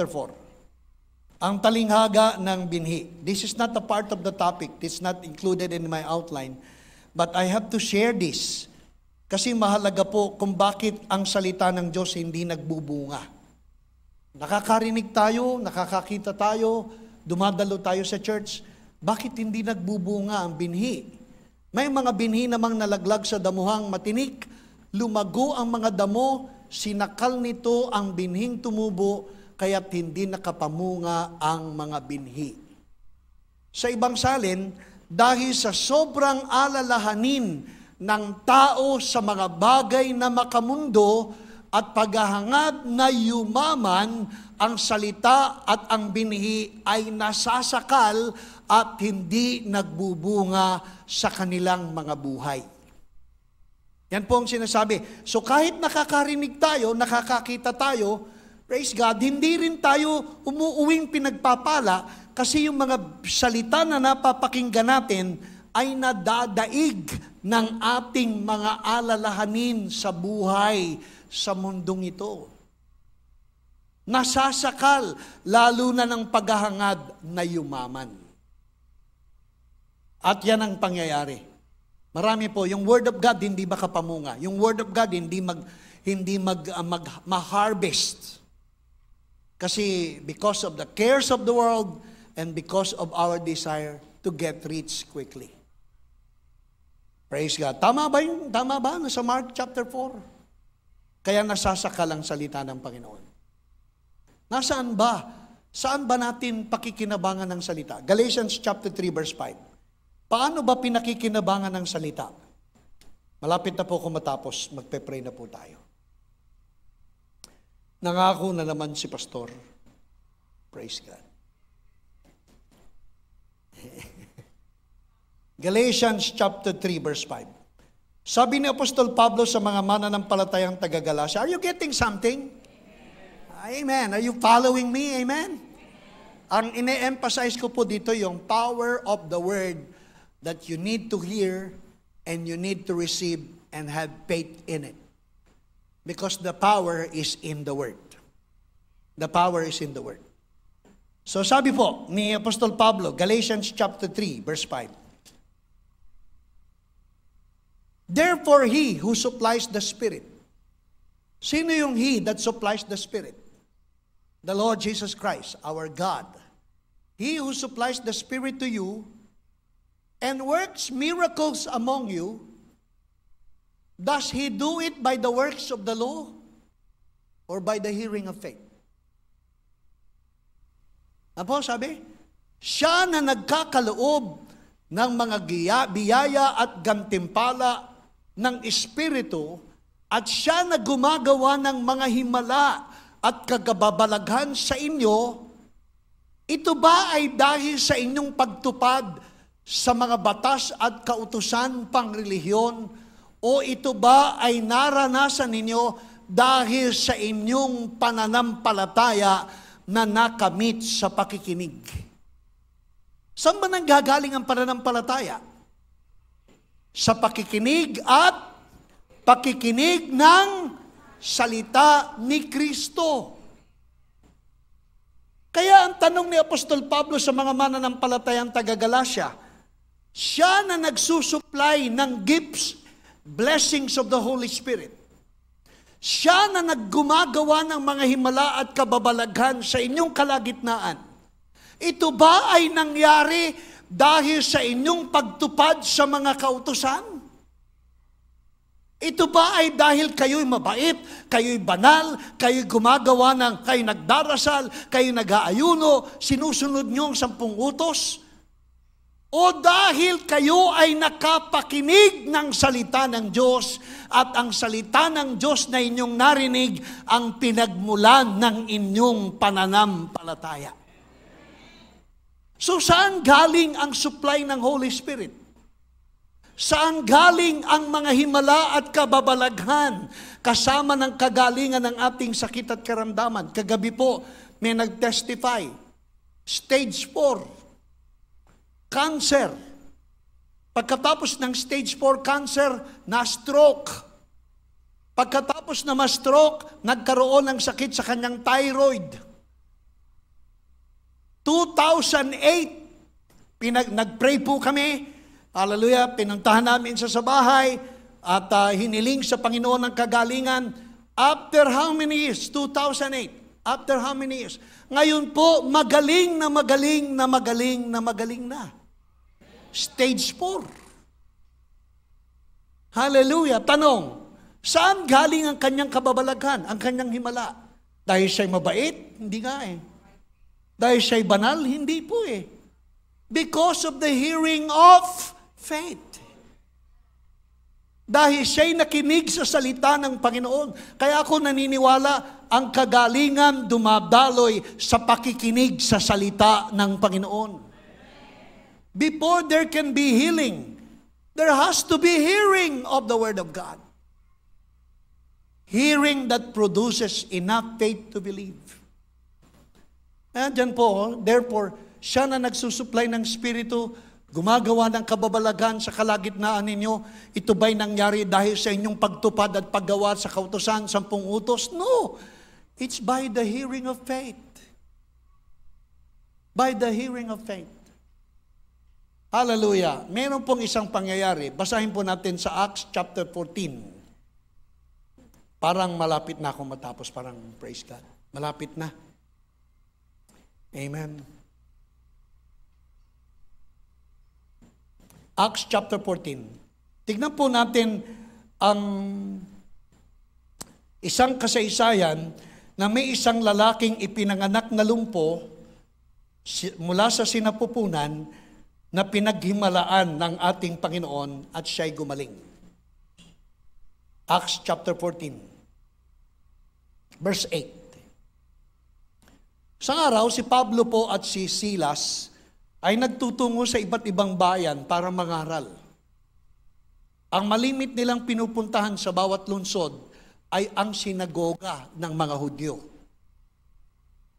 [SPEAKER 1] 4. Ang talinghaga ng binhi. This is not a part of the topic. This is not included in my outline. But I have to share this. Kasi mahalaga po kung bakit ang salita ng Diyos hindi nagbubunga. Nakakarinig tayo, nakakakita tayo, dumadalo tayo sa church. Bakit hindi nagbubunga ang binhi? May mga binhi namang nalaglag sa damuhang matinik. Lumago ang mga damo, sinakal nito ang binhing tumubo, kaya't hindi nakapamunga ang mga binhi. Sa ibang salin, dahil sa sobrang alalahanin ng tao sa mga bagay na makamundo at paghahangad na yumaman, ang salita at ang binhi ay nasasakal at hindi nagbubunga sa kanilang mga buhay. Yan po ang sinasabi. So kahit nakakarinig tayo, nakakakita tayo, praise God, hindi rin tayo umuuwing pinagpapala kasi yung mga salita na napapakinggan natin ay nadadaig ng ating mga alalahanin sa buhay sa mundong ito. Nasasakal, lalo na ng paghahangad na yumaman. At yan ang pangyayari. Marami po, yung Word of God hindi makapamunga. Yung Word of God hindi ma-harvest. Kasi because of the cares of the world and because of our desire to get rich quickly. Praise God. Tama ba? Nasa Mark chapter 4. Kaya nasasakal ang salita ng Panginoon. Nasaan ba? Saan ba natin pakikinabangan ng salita? Galatians chapter 3 verse 5. Paano ba pinakikinabangan ng salita? Malapit na po kung matapos, magpe-pray na po tayo. Nangako na naman si Pastor. Praise God. Galatians chapter 3 verse 5. Sabi ni Apostol Pablo sa mga mananampalatayang taga-Galacia, are you getting something? Amen. Are you following me? Amen. Ang ine-emphasize ko po dito yung power of the word that you need to hear and you need to receive and have faith in it. Because the power is in the word. The power is in the word. So sabi po ni Apostol Pablo, Galatians chapter 3 verse 5. Therefore, He who supplies the Spirit. Sino yung He that supplies the Spirit? The Lord Jesus Christ, our God. He who supplies the Spirit to you and works miracles among you, does He do it by the works of the law or by the hearing of faith? Ano po sabi? Siya na nagkakaloob ng mga biyaya at gantimpala ng Espiritu at siya na gumagawa ng mga himala at kagababalaghan sa inyo, ito ba ay dahil sa inyong pagtupad sa mga batas at kautusan pang relihiyon o ito ba ay naranasan ninyo dahil sa inyong pananampalataya na nakamit sa pakikinig? Saan ba nanggagaling ang pananampalataya? Sa pakikinig at pakikinig ng salita ni Kristo. Kaya ang tanong ni Apostol Pablo sa mga mananampalatayang taga-Galacia, siya na nagsusupply ng gifts, blessings of the Holy Spirit. Siya na naggumagawa ng mga himala at kababalaghan sa inyong kalagitnaan. Ito ba ay nangyari dahil sa inyong pagtupad sa mga kautusan? Ito ba ay dahil kayo'y mabait, kayo'y banal, kayo'y gumagawa kayo'y nagdarasal, kayo'y nag-aayuno, sinusunod niyo ang 10 utos? O dahil kayo ay nakapakinig ng salita ng Diyos at ang salita ng Diyos na inyong narinig ang pinagmulan ng inyong pananampalataya. So saan galing ang supply ng Holy Spirit? Saan galing ang mga himala at kababalaghan kasama ng kagalingan ng ating sakit at karamdaman? Kagabi po, may nag-testify. Stage 4, cancer. Pagkatapos ng stage 4 cancer, na-stroke. Pagkatapos na ma-stroke, nagkaroon ng sakit sa kanyang thyroid. 2008, nag-pray po kami. Hallelujah, pinuntahan namin siya sa bahay at hiniling sa Panginoon ng kagalingan. After how many years? 2008. After how many years? Ngayon po, magaling na. Stage 4. Hallelujah. Tanong, saan galing ang kanyang kababalaghan, ang kanyang himala? Dahil siya'y mabait? Hindi nga eh. Dahil siya'y banal? Hindi po eh. Because of the hearing of faith. Dahil siya'y nakinig sa salita ng Panginoon. Kaya ako naniniwala, ang kagalingan dumadaloy sa pakikinig sa salita ng Panginoon. Before there can be healing, there has to be hearing of the Word of God. Hearing that produces enough faith to believe. Diyan po, therefore, siya na nagsusupply ng Espiritu, gumagawa ng kababalagan sa kalagitnaan ninyo. Ito ba'y nangyari dahil sa inyong pagtupad at paggawa sa kautusan, 10 utos? No. It's by the hearing of faith. By the hearing of faith. Hallelujah. Meron pong isang pangyayari. Basahin po natin sa Acts chapter 14. Parang malapit na akong matapos. Parang praise God. Malapit na. Amen. Acts chapter 14. Tignan po natin ang isang kasaysayan na may isang lalaking ipinanganak na lumpo mula sa sinapupunan na pinaghimalaan ng ating Panginoon at siya'y gumaling. Acts chapter 14, verse 8. Sa araw, si Pablo po at si Silas ay nagtutungo sa iba't ibang bayan para mangaral. Ang malimit nilang pinupuntahan sa bawat lungsod ay ang sinagoga ng mga Hudyo.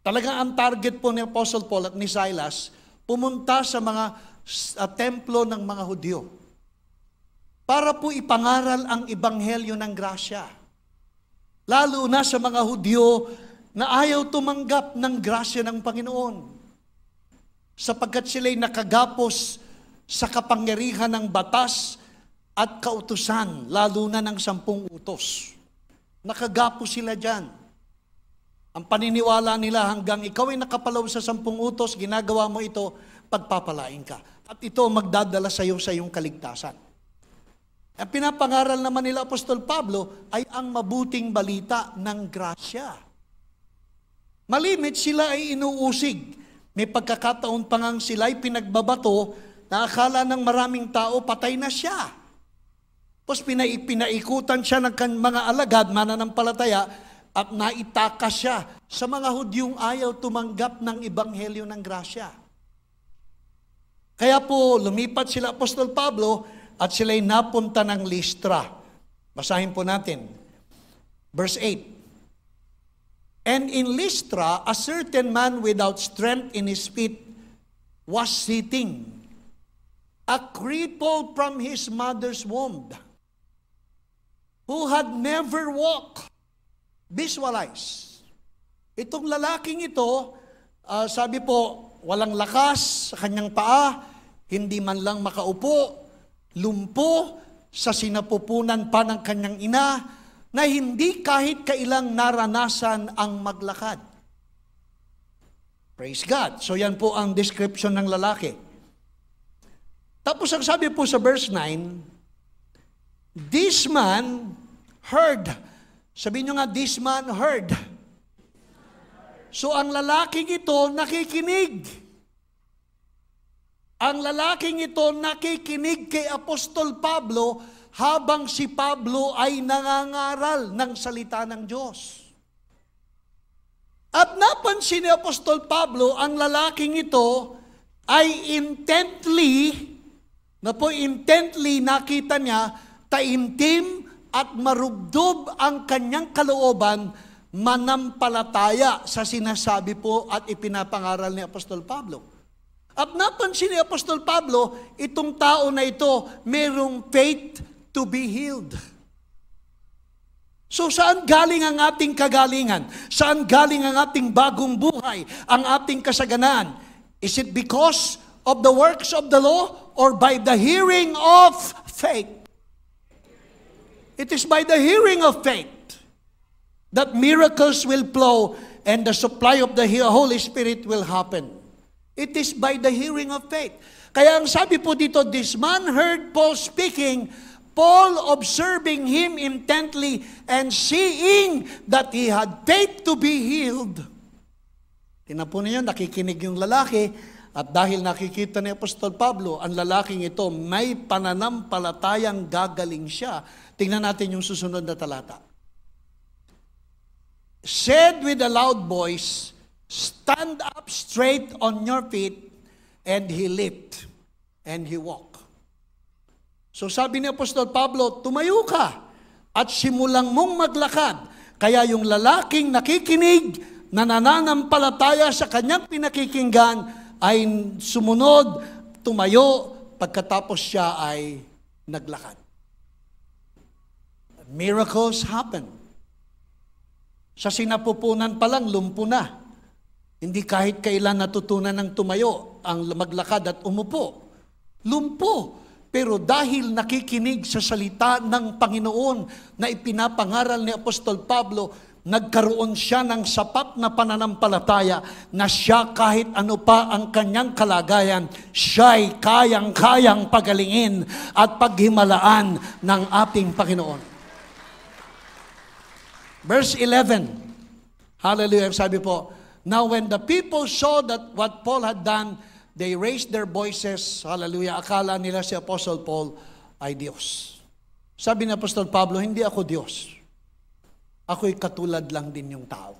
[SPEAKER 1] Talagang ang target po ni Apostle Paul at ni Silas, pumunta sa mga templo ng mga Hudyo para po ipangaral ang ebanghelyo ng grasya. Lalo na sa mga Hudyo na ayaw tumanggap ng grasya ng Panginoon, sapagkat sila'y nakagapos sa kapangyarihan ng batas at kautusan, lalo na ng 10 utos. Nakagapos sila dyan. Ang paniniwala nila hanggang ikaw ay nakapalaw sa 10 utos, ginagawa mo ito, pagpapalain ka. At ito magdadala sa iyo sa iyong kaligtasan. Ang pinapangaral naman nila Apostol Pablo ay ang mabuting balita ng grasya. Malimit sila ay inuusig. May pagkakataon pa ngang sila'y pinagbabato na akala ng maraming tao patay na siya. Tapos pinaikutan siya ng mga alagad, mananampalataya, at naitakas siya sa mga Hudyong ayaw tumanggap ng ebanghelyo ng grasya. Kaya po, lumipat sila Apostol Pablo at sila'y napunta ng Listra. Basahin po natin. Verse 8. And in Lystra, a certain man without strength in his feet was sitting, a cripple from his mother's womb, who had never walked. Visualize. Itong lalaking ito, sabi po, walang lakas sa kanyang paa, hindi man lang makaupo, lumpo sa sinapupunan pa ng kanyang ina, na hindi kahit kailang naranasan ang maglakad. Praise God. So yan po ang description ng lalaki. Tapos ang sabi po sa verse 9, this man heard. Sabihin nyo nga, this man heard. So ang lalaking ito nakikinig. ang lalaking ito nakikinig kay Apostol Pablo habang si Pablo ay nangangaral ng salita ng Diyos. At napansin ni Apostol Pablo, ang lalaking ito ay intently nakita niya, taimtim at marubdob ang kanyang kalooban, manampalataya sa sinasabi po at ipinapangaral ni Apostol Pablo. At napansin ni Apostol Pablo, itong tao na ito, merong faith to be healed. So saan galing ang ating kagalingan? Saan galing ang ating bagong buhay? Ang ating kasaganaan? Is it because of the works of the law or by the hearing of faith? It is by the hearing of faith that miracles will flow and the supply of the Holy Spirit will happen. It is by the hearing of faith. Kaya ang sabi po dito, this man heard Paul speaking, Paul observing him intently and seeing that he had faith to be healed. Tingnan po ninyo, nakikinig yung lalaki at dahil nakikita ni Apostol Pablo, ang lalaking ito may pananampalatayang gagaling siya. Tingnan natin yung susunod na talata. Said with a loud voice, stand up straight on your feet, and he leaped, and he walked. So sabi ni Apostol Pablo, tumayo ka, at simulang mong maglakad. Kaya yung lalaking nakikinig, na nananampalataya sa kanyang pinakikinggan, ay sumunod, tumayo, pagkatapos siya ay naglakad. Miracles happen. Sa sinapupunan pa lang, lumpo na. Hindi kahit kailan natutunan ng tumayo, ang maglakad at umupo. Lumpo. Pero dahil nakikinig sa salita ng Panginoon na ipinapangaral ni Apostol Pablo, nagkaroon siya ng sapat na pananampalataya na siya kahit ano pa ang kanyang kalagayan, siya'y kayang-kayang pagalingin at paghimalaan ng ating Panginoon. Verse 11, hallelujah, sabi po, now when the people saw that what Paul had done, they raised their voices, hallelujah, akala nila si Apostle Paul ay Diyos. Sabi ni Apostol Pablo, hindi ako Diyos. Ako'y katulad lang din yung tao.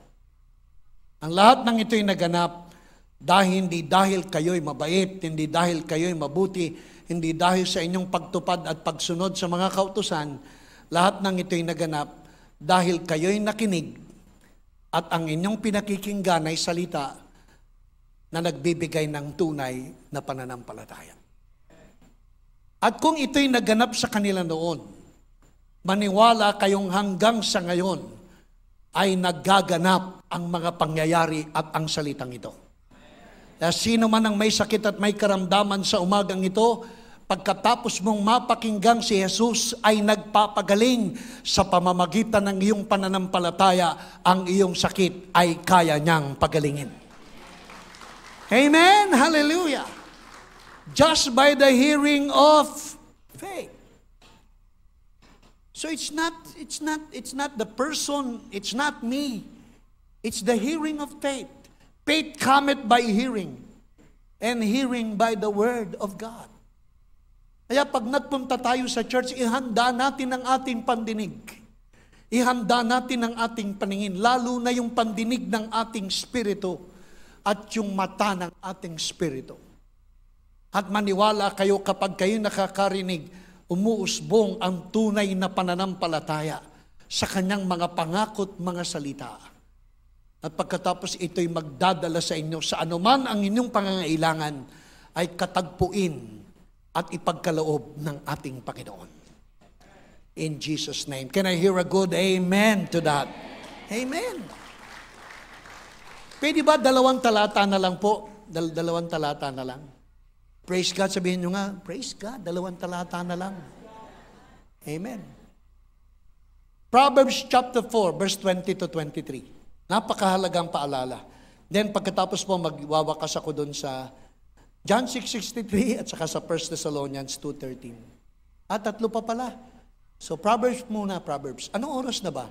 [SPEAKER 1] Ang lahat ng ito'y naganap hindi dahil kayo'y mabait, hindi dahil kayo'y mabuti, hindi dahil sa inyong pagtupad at pagsunod sa mga kautusan, lahat ng ito'y naganap dahil kayo'y nakinig at ang inyong pinakikinggan ay salita na nagbibigay ng tunay na pananampalataya. At kung ito'y naganap sa kanila noon, maniwala kayong hanggang sa ngayon ay naggaganap ang mga pangyayari at ang salitang ito. Kaya sino man ang may sakit at may karamdaman sa umagang ito, pagkatapos mong mapakinggang si Jesus ay nagpapagaling sa pamamagitan ng iyong pananampalataya, ang iyong sakit ay kaya niyang pagalingin. Amen? Hallelujah! Just by the hearing of faith. So it's not the person, it's not me. It's the hearing of faith. Faith cometh by hearing, and hearing by the word of God. Kaya pag nagpunta tayo sa church, ihanda natin ang ating pandinig. Ihanda natin ang ating paningin, lalo na yung pandinig ng ating spirito at yung mata ng ating spirito. At maniwala kayo kapag kayo nakakarinig, umuusbong ang tunay na pananampalataya sa kanyang mga pangakot, mga salita. At pagkatapos ito'y magdadala sa inyo sa anuman ang inyong pangangailangan ay katagpuin at ipagkaloob ng ating Panginoon. In Jesus' name. Can I hear a good amen to that? Amen. Pwede ba 2 talata na lang po? 2 talata na lang. Praise God, sabihin nyo nga, praise God, 2 talata na lang. Amen. Proverbs chapter 4, verse 20 to 23. Napakahalagang paalala. Then pagkatapos po, magwawakas ako dun sa John 6:63 at saka sa 1 Thessalonians 2:13. At 3 pa pala. So Proverbs muna, Proverbs. Anong oras na ba?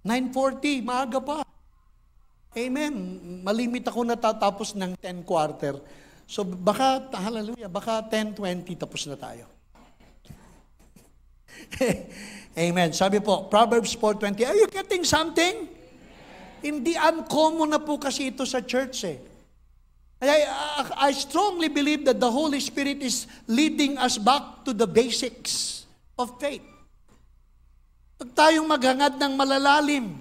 [SPEAKER 1] 9:40, maaga pa. Amen. Malimit ako natatapos ng 10 quarter. So baka, hallelujah, baka 10:20 tapos na tayo. Amen. Sabi po, Proverbs 4:20, are you getting something? Hindi uncommon na po kasi ito sa church eh. I strongly believe that the Holy Spirit is leading us back to the basics of faith. Huwag tayong maghangad ng malalalim.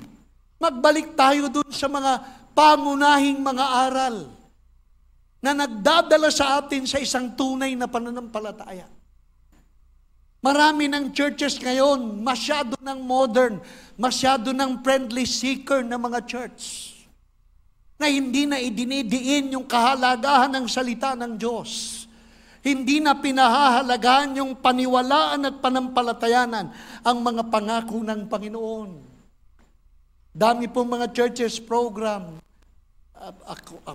[SPEAKER 1] Magbalik tayo dun sa mga pangunahing mga aral na nagdadala sa atin sa isang tunay na pananampalataya. Marami ng churches ngayon, masyado ng modern, masyado ng friendly seeker na mga church na hindi na idinidiin yung kahalagahan ng salita ng Diyos. Hindi na pinahahalagahan yung paniwalaan at panampalatayanan ang mga pangako ng Panginoon. Dami pong mga churches program,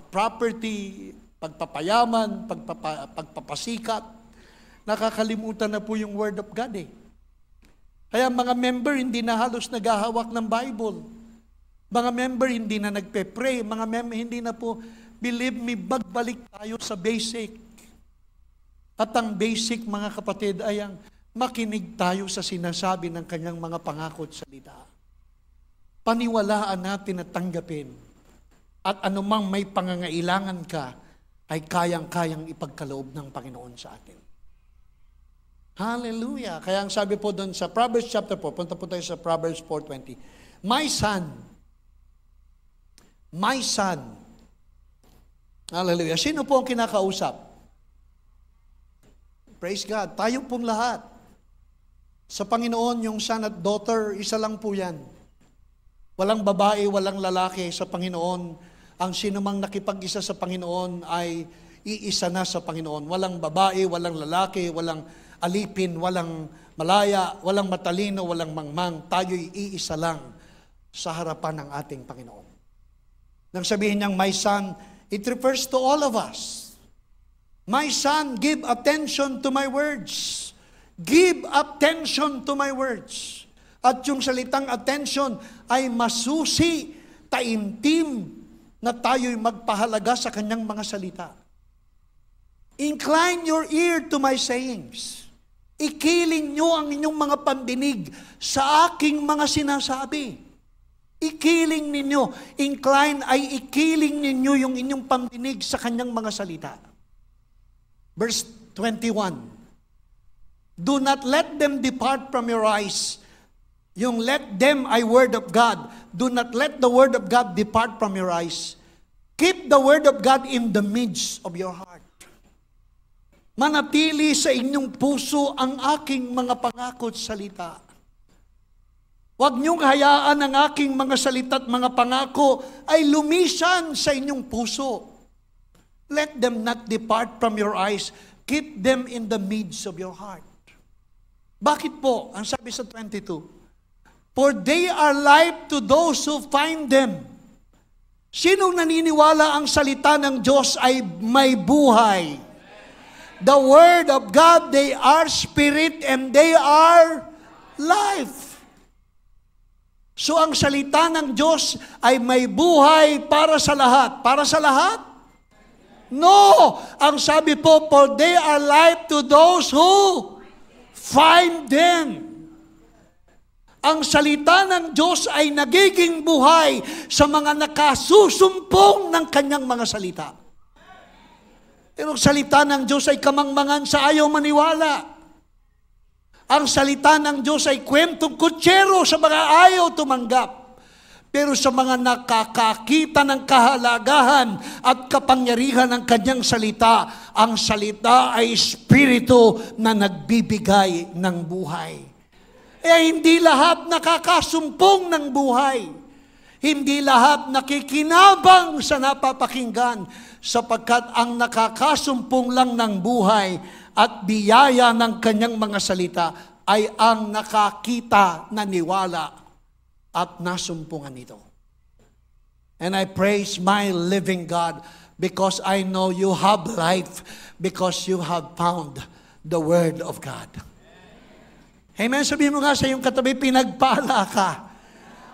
[SPEAKER 1] property, pagpapayaman, pagpapasikat. Nakakalimutan na po yung Word of God eh. Kaya mga member hindi na halos naghahawak ng Bible. Mga member hindi na nagpe-pray. Mga member hindi na po, believe me, bagbalik tayo sa basic. At ang basic, mga kapatid, ay ang makinig tayo sa sinasabi ng kanyang mga pangako at salita. Paniwalaan natin at tanggapin. At anumang may pangangailangan ka, ay kayang-kayang ipagkaloob ng Panginoon sa atin. Hallelujah. Kaya ang sabi po doon sa Proverbs chapter 4, punta po tayo sa Proverbs 4:20. My son. Hallelujah. Sino po ang kinakausap? Praise God. Tayo pong lahat. Sa Panginoon, yung son at daughter, isa lang po yan. Walang babae, walang lalaki sa Panginoon. Ang sinumang nakipag-isa sa Panginoon ay iisa na sa Panginoon. Walang babae, walang lalaki, walang alipin, walang malaya, walang matalino, walang mangmang. Tayo'y iisa lang sa harapan ng ating Panginoon. Nang sabihin niyang, my son, it refers to all of us. My son, give attention to my words. Give attention to my words. At yung salitang attention ay masusi, taimtim, na tayo'y magpahalaga sa kanyang mga salita. Incline your ear to my sayings. Ikiling nyo ang inyong mga pandinig sa aking mga sinasabi. Ikiling ninyo. Incline ay ikiling ninyo yung inyong pandinig sa kanyang mga salita. Verse 21. Do not let them depart from your eyes. Yung let them ay word of God. Do not let the word of God depart from your eyes. Keep the word of God in the midst of your heart. Manatili sa inyong puso ang aking mga pangako at salita. Huwag niyong hayaan ang aking mga salita at mga pangako ay lumisan sa inyong puso. Let them not depart from your eyes. Keep them in the midst of your heart. Bakit po? Ang sabi sa 22, for they are life to those who find them. Sinong naniniwala ang salita ng Diyos ay may buhay? The Word of God, they are spirit and they are life. So ang salita ng Diyos ay may buhay para sa lahat. Para sa lahat? No! Ang sabi po, for they are life to those who find them. Ang salita ng Diyos ay nagiging buhay sa mga nakasusumpong ng kanyang mga salita. Pero ang salita ng Diyos ay kamangmangan sa ayaw maniwala. Ang salita ng Diyos ay kwentong kutsero sa mga ayaw tumanggap. Pero sa mga nakakakita ng kahalagahan at kapangyarihan ng kanyang salita, ang salita ay espiritu na nagbibigay ng buhay. Hindi lahat nakakasumpong ng buhay. Hindi lahat nakikinabang sa napapakinggan, sapagkat ang nakakasumpong lang ng buhay at biyaya ng kanyang mga salita ay ang nakakita, naniwala at nasumpungan nito. And I praise my living God because I know you have life because you have found the Word of God. Amen. Sabihin mo nga sa iyong katabi, pinagpala ka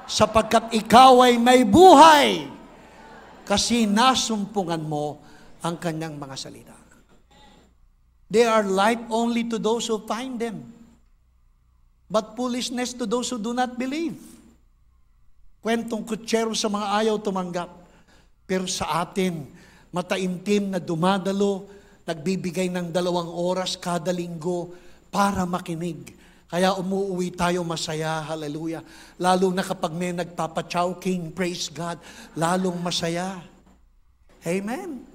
[SPEAKER 1] sapagkat ikaw ay may buhay kasi nasumpungan mo ang kanyang mga salita. They are light only to those who find them, but foolishness to those who do not believe. Kwentong kutsero sa mga ayaw tumanggap. Pero sa atin, mataimtim na dumadalo, nagbibigay ng 2 oras kada linggo para makinig. Kaya umuwi tayo masaya, hallelujah. Lalo na kapag may nagpapachowking, praise God, lalong masaya. Amen.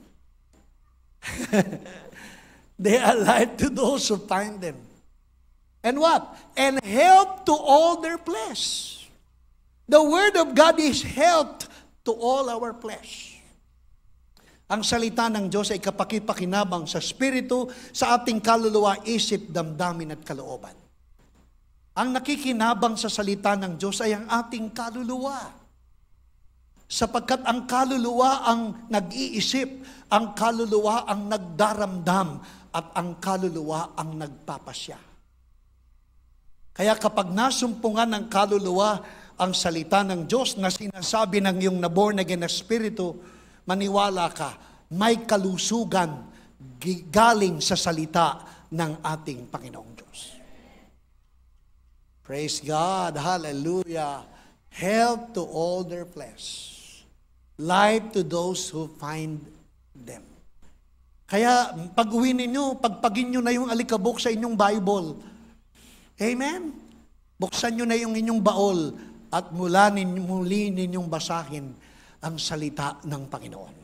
[SPEAKER 1] They are light to those who find them. And what? And help to all their flesh. The Word of God is health to all our flesh. Ang salita ng Diyos ay kapakipakinabang sa Espiritu, sa ating kaluluwa, isip, damdamin at kalooban. Ang nakikinabang sa salita ng Diyos ay ang ating kaluluwa. Sapagkat ang kaluluwa ang nag-iisip, ang kaluluwa ang nagdaramdam, at ang kaluluwa ang nagpapasya. Kaya kapag nasumpungan ng kaluluwa ang salita ng Diyos na sinasabi ng iyong naborn again na Espiritu, maniwala ka, may kalusugan galing sa salita ng ating Panginoong Diyos. Praise God, hallelujah. Health to all their flesh, life to those who find them. Kaya pag-uwi ninyo, pagpagin nyo na yung alikabok sa inyong Bible. Amen? Buksan nyo na yung inyong baol at muli ninyong basahin ang salita ng Panginoon.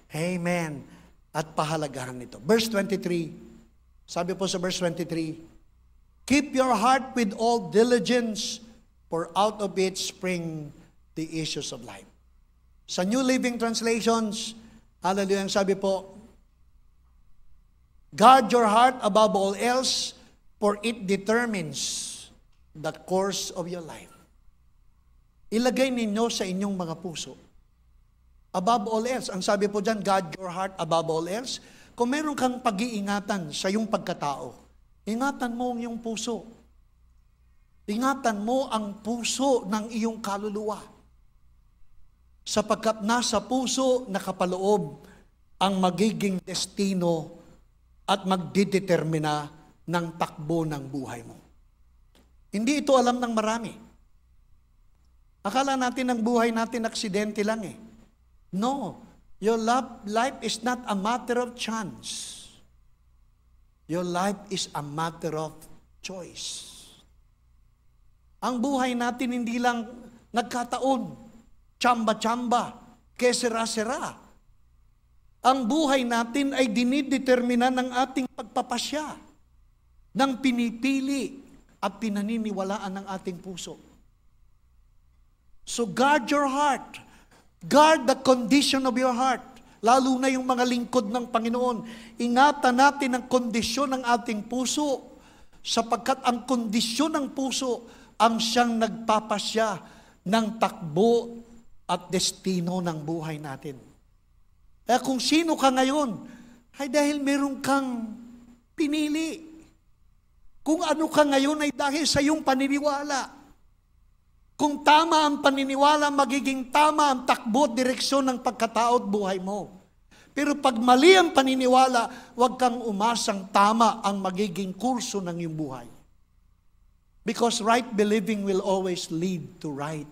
[SPEAKER 1] Amen. At pahalagahan nito. Verse 23, sabi po sa verse 23, keep your heart with all diligence, for out of it spring the issues of life. Sa New Living Translations, hallelujah, sabi po, guard your heart above all else, for it determines the course of your life. Ilagay ninyo sa inyong mga puso. Above all else. Ang sabi po dyan, guard your heart above all else. Kung meron kang pag-iingatan sa iyong pagkatao, ingatan mo ang iyong puso. Ingatan mo ang puso ng iyong kaluluwa. Sapagkat nasa puso nakapaloob ang magiging destino at magdidetermina ng takbo ng buhay mo. Hindi ito alam ng marami. Akala natin ang buhay natin aksidente lang eh. No. Your life is not a matter of chance. Your life is a matter of choice. Ang buhay natin hindi lang nagkataon, tsamba-tsamba, kesera-sera. Ang buhay natin ay dinidetermina ng ating pagpapasya, ng pinipili at pinaniniwalaan ng ating puso. So guard your heart. Guard the condition of your heart. Lalo na yung mga lingkod ng Panginoon. Ingatan natin ang kondisyon ng ating puso, sapagkat ang kondisyon ng puso ang siyang nagpapasya ng takbo at destino ng buhay natin. Kaya kung sino ka ngayon, ay dahil meron kang pinili. Kung ano ka ngayon ay dahil sa iyong paniniwala. Kung tama ang paniniwala, magiging tama ang takbo at direksyon ng pagkatao at buhay mo. Pero pag mali ang paniniwala, huwag kang umasang tama ang magiging kurso ng iyong buhay. Because right believing will always lead to right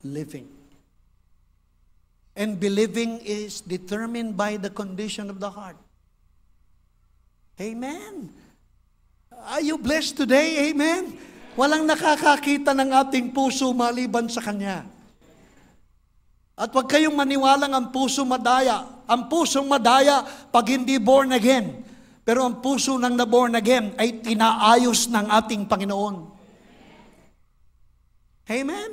[SPEAKER 1] living. And believing is determined by the condition of the heart. Amen. Are you blessed today? Amen. Walang nakakakita ng ating puso maliban sa Kanya. At huwag kayong maniwalang ang puso madaya. Ang pusong madaya pag hindi born again. Pero ang puso ng na-born again ay tinaayos ng ating Panginoon. Amen.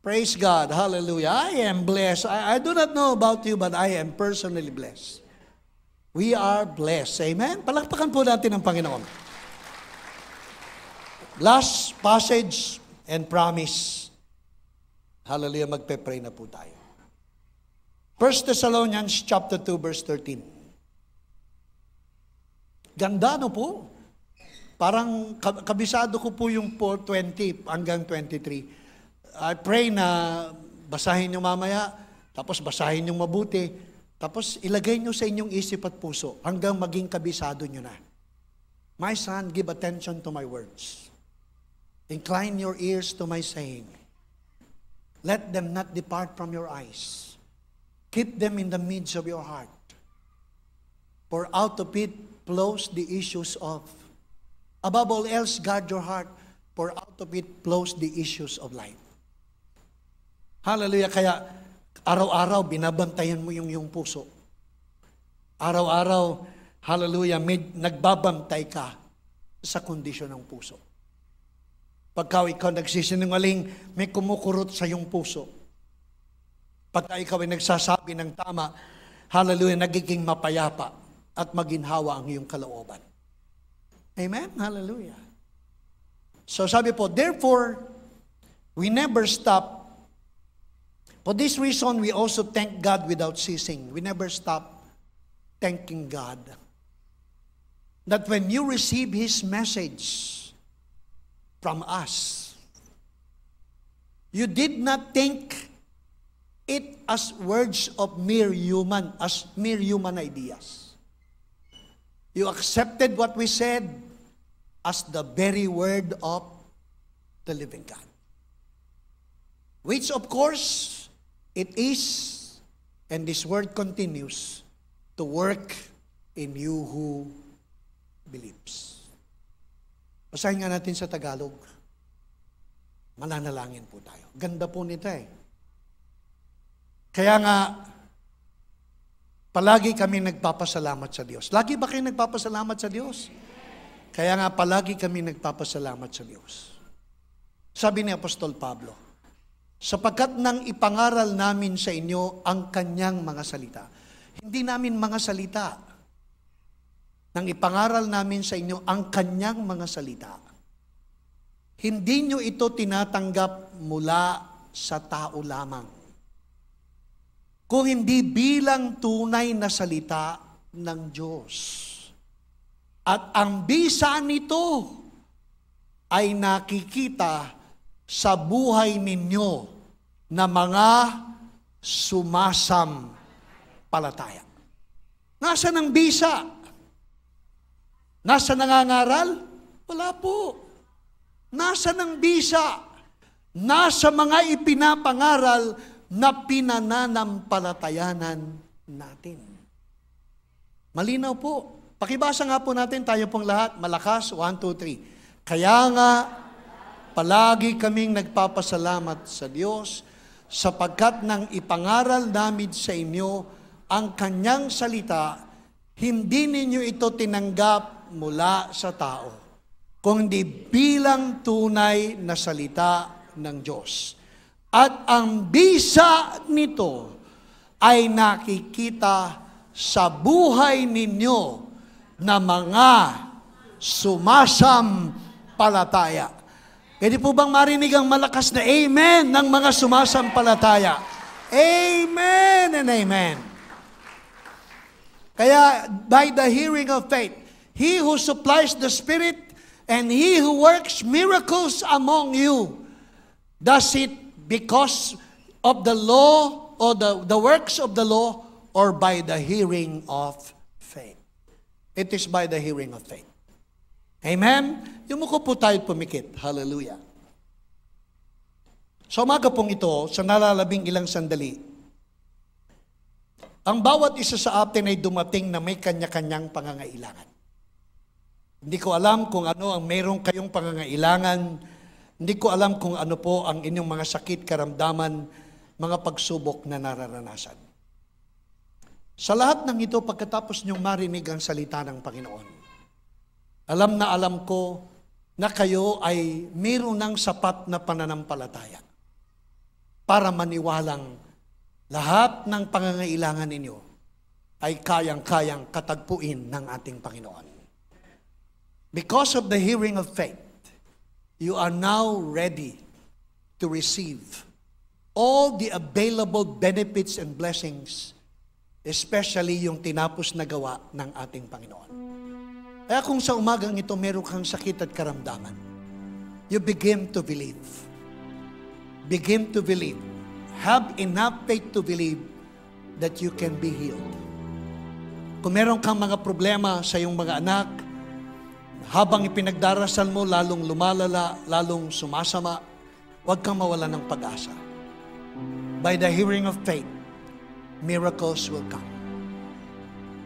[SPEAKER 1] Praise God. Hallelujah. I am blessed. I do not know about you, but I am personally blessed. We are blessed. Amen. Palakpakan po natin ang Panginoon. Last passage and promise. Hallelujah, magpe-pray na po tayo. 1 Thessalonians chapter 2 verse 13. Ganda no po? Parang kabisado ko po yung 4:20 hanggang 23. I pray na basahin nyo mamaya, tapos basahin nyo mabuti, Tapos ilagay nyo sa inyong isip at puso hanggang maging kabisado nyo na. My son, give attention to my words. Incline your ears to my saying. Let them not depart from your eyes. Keep them in the midst of your heart. For out of it flows the issues of. Above all else, guard your heart, for out of it flows the issues of life. Hallelujah. Kaya araw-araw binabantayan mo yung puso. Araw-araw, hallelujah, nagbabantay ka sa kondisyon ng puso. Pagka ikaw nagsisinungaling, may kumukurot sa iyong puso. Pagka ikaw ay nagsasabi ng tama, hallelujah, nagiging mapayapa at maginhawa ang iyong kalooban. Amen? Hallelujah. So sabi po, therefore, we never stop. For this reason, we also thank God without ceasing. We never stop thanking God. That when you receive His message from us, you did not think it as words of mere human ideas. You accepted what we said as the very word of the living God. Which of course, it is, and this word continues to work in you who believes. Basahin nga natin sa Tagalog. Mananalangin po tayo. Ganda po nito eh. Kaya nga, palagi kami nagpapasalamat sa Diyos. Lagi ba kayo nagpapasalamat sa Diyos? Kaya nga, palagi kami nagpapasalamat sa Diyos. Sabi ni Apostol Pablo, sapagkat nang ipangaral namin sa inyo ang kanyang mga salita. Hindi namin mga salita. Nang ipangaral namin sa inyo ang kanyang mga salita. Hindi nyo ito tinatanggap mula sa tao lamang. Kung hindi bilang tunay na salita ng Diyos. At ang bisa nito ay nakikita sa buhay ninyo na mga sumasampalataya. Nasaan ang bisa? Nasaan nangangaral? Wala po. Nasaan ang bisa? Nasa mga ipinapangaral na pinananampalatayanan natin. Malinaw po. Pakibasa nga po natin, tayo pong lahat, malakas, 1, 2, 3. Kaya nga, palagi kaming nagpapasalamat sa Diyos sapagkat nang ipangaral namin sa inyo ang kanyang salita, hindi ninyo ito tinanggap mula sa tao, kundi bilang tunay na salita ng Diyos. At ang bisa nito ay nakikita sa buhay ninyo na mga sumasampalataya. Pwede po bang marinig ang malakas na amen ng mga sumasampalataya? Amen and amen. Kaya by the hearing of faith, He who supplies the Spirit and He who works miracles among you, does it because of the law or the works of the law or by the hearing of faith? It is by the hearing of faith. Amen? Yumuko po tayo pumikit. Hallelujah. Sa umaga pong ito, sa nalalabing ilang sandali, ang bawat isa sa atin ay dumating na may kanya-kanyang pangangailangan. Hindi ko alam kung ano ang mayroong kayong pangangailangan. Hindi ko alam kung ano po ang inyong mga sakit, karamdaman, mga pagsubok na nararanasan. Sa lahat ng ito, pagkatapos niyong marinig ang salita ng Panginoon, alam na alam ko na kayo ay mayroon ng sapat na pananampalataya para maniwalang lahat ng pangangailangan ninyo ay kayang-kayang katagpuin ng ating Panginoon. Because of the hearing of faith, you are now ready to receive all the available benefits and blessings, especially yung tinapos na gawa ng ating Panginoon. Kaya kung sa umagang ito meron kang sakit at karamdaman, you begin to believe. Begin to believe. Have enough faith to believe that you can be healed. Kung meron kang mga problema sa iyong mga anak, habang ipinagdarasal mo, lalong lumalala, lalong sumasama, huwag kang mawala ng pag-asa. By the hearing of faith, miracles will come.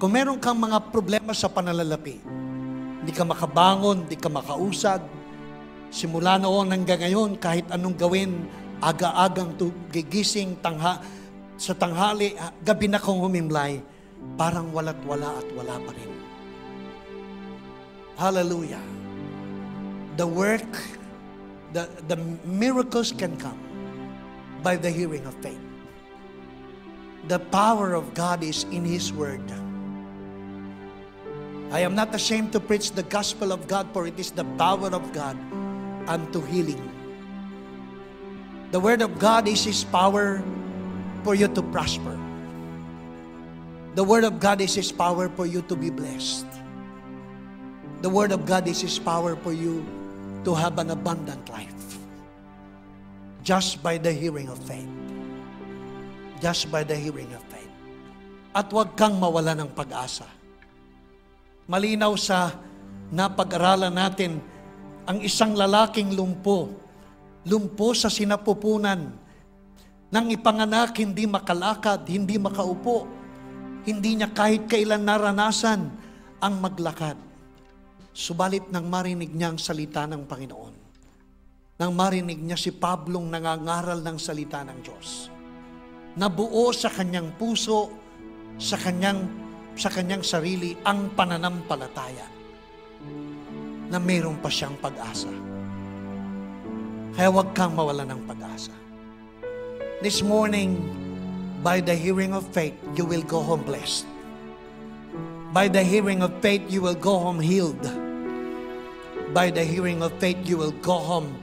[SPEAKER 1] Kung meron kang mga problema sa pananalapi, hindi ka makabangon, hindi ka makausag, simula noon hanggang ngayon, kahit anong gawin, aga-agang gigising, sa tanghali, gabi na kong humimlay, parang wala't wala at wala pa rin. Hallelujah. The work, the miracles can come by the hearing of faith. The power of God is in His Word. I am not ashamed to preach the gospel of God, for it is the power of God unto healing. The Word of God is His power for you to prosper. The Word of God is His power for you to be blessed. The Word of God is His power for you to have an abundant life. Just by the hearing of faith. Just by the hearing of faith. At huwag kang mawala ng pag-asa. Malinaw sa napag-aralan natin, ang isang lalaking lumpo sa sinapupunan, nang ipanganak, hindi makalakad, hindi makaupo, hindi niya kahit kailan naranasan ang maglakad. Subalit nang marinig niya ang salita ng Panginoon, nang marinig niya si Pablong nangangaral ng salita ng Diyos, nabuo sa kanyang puso, sa kanyang sarili ang pananampalataya na mayroon pa siyang pag-asa. Kaya huwag kang mawala ng pag-asa. This morning, by the hearing of faith, you will go home blessed. By the hearing of faith, you will go home healed. By the hearing of faith, you will go home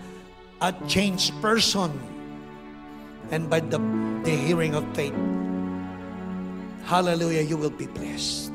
[SPEAKER 1] a changed person. And by the hearing of faith, hallelujah, you will be blessed.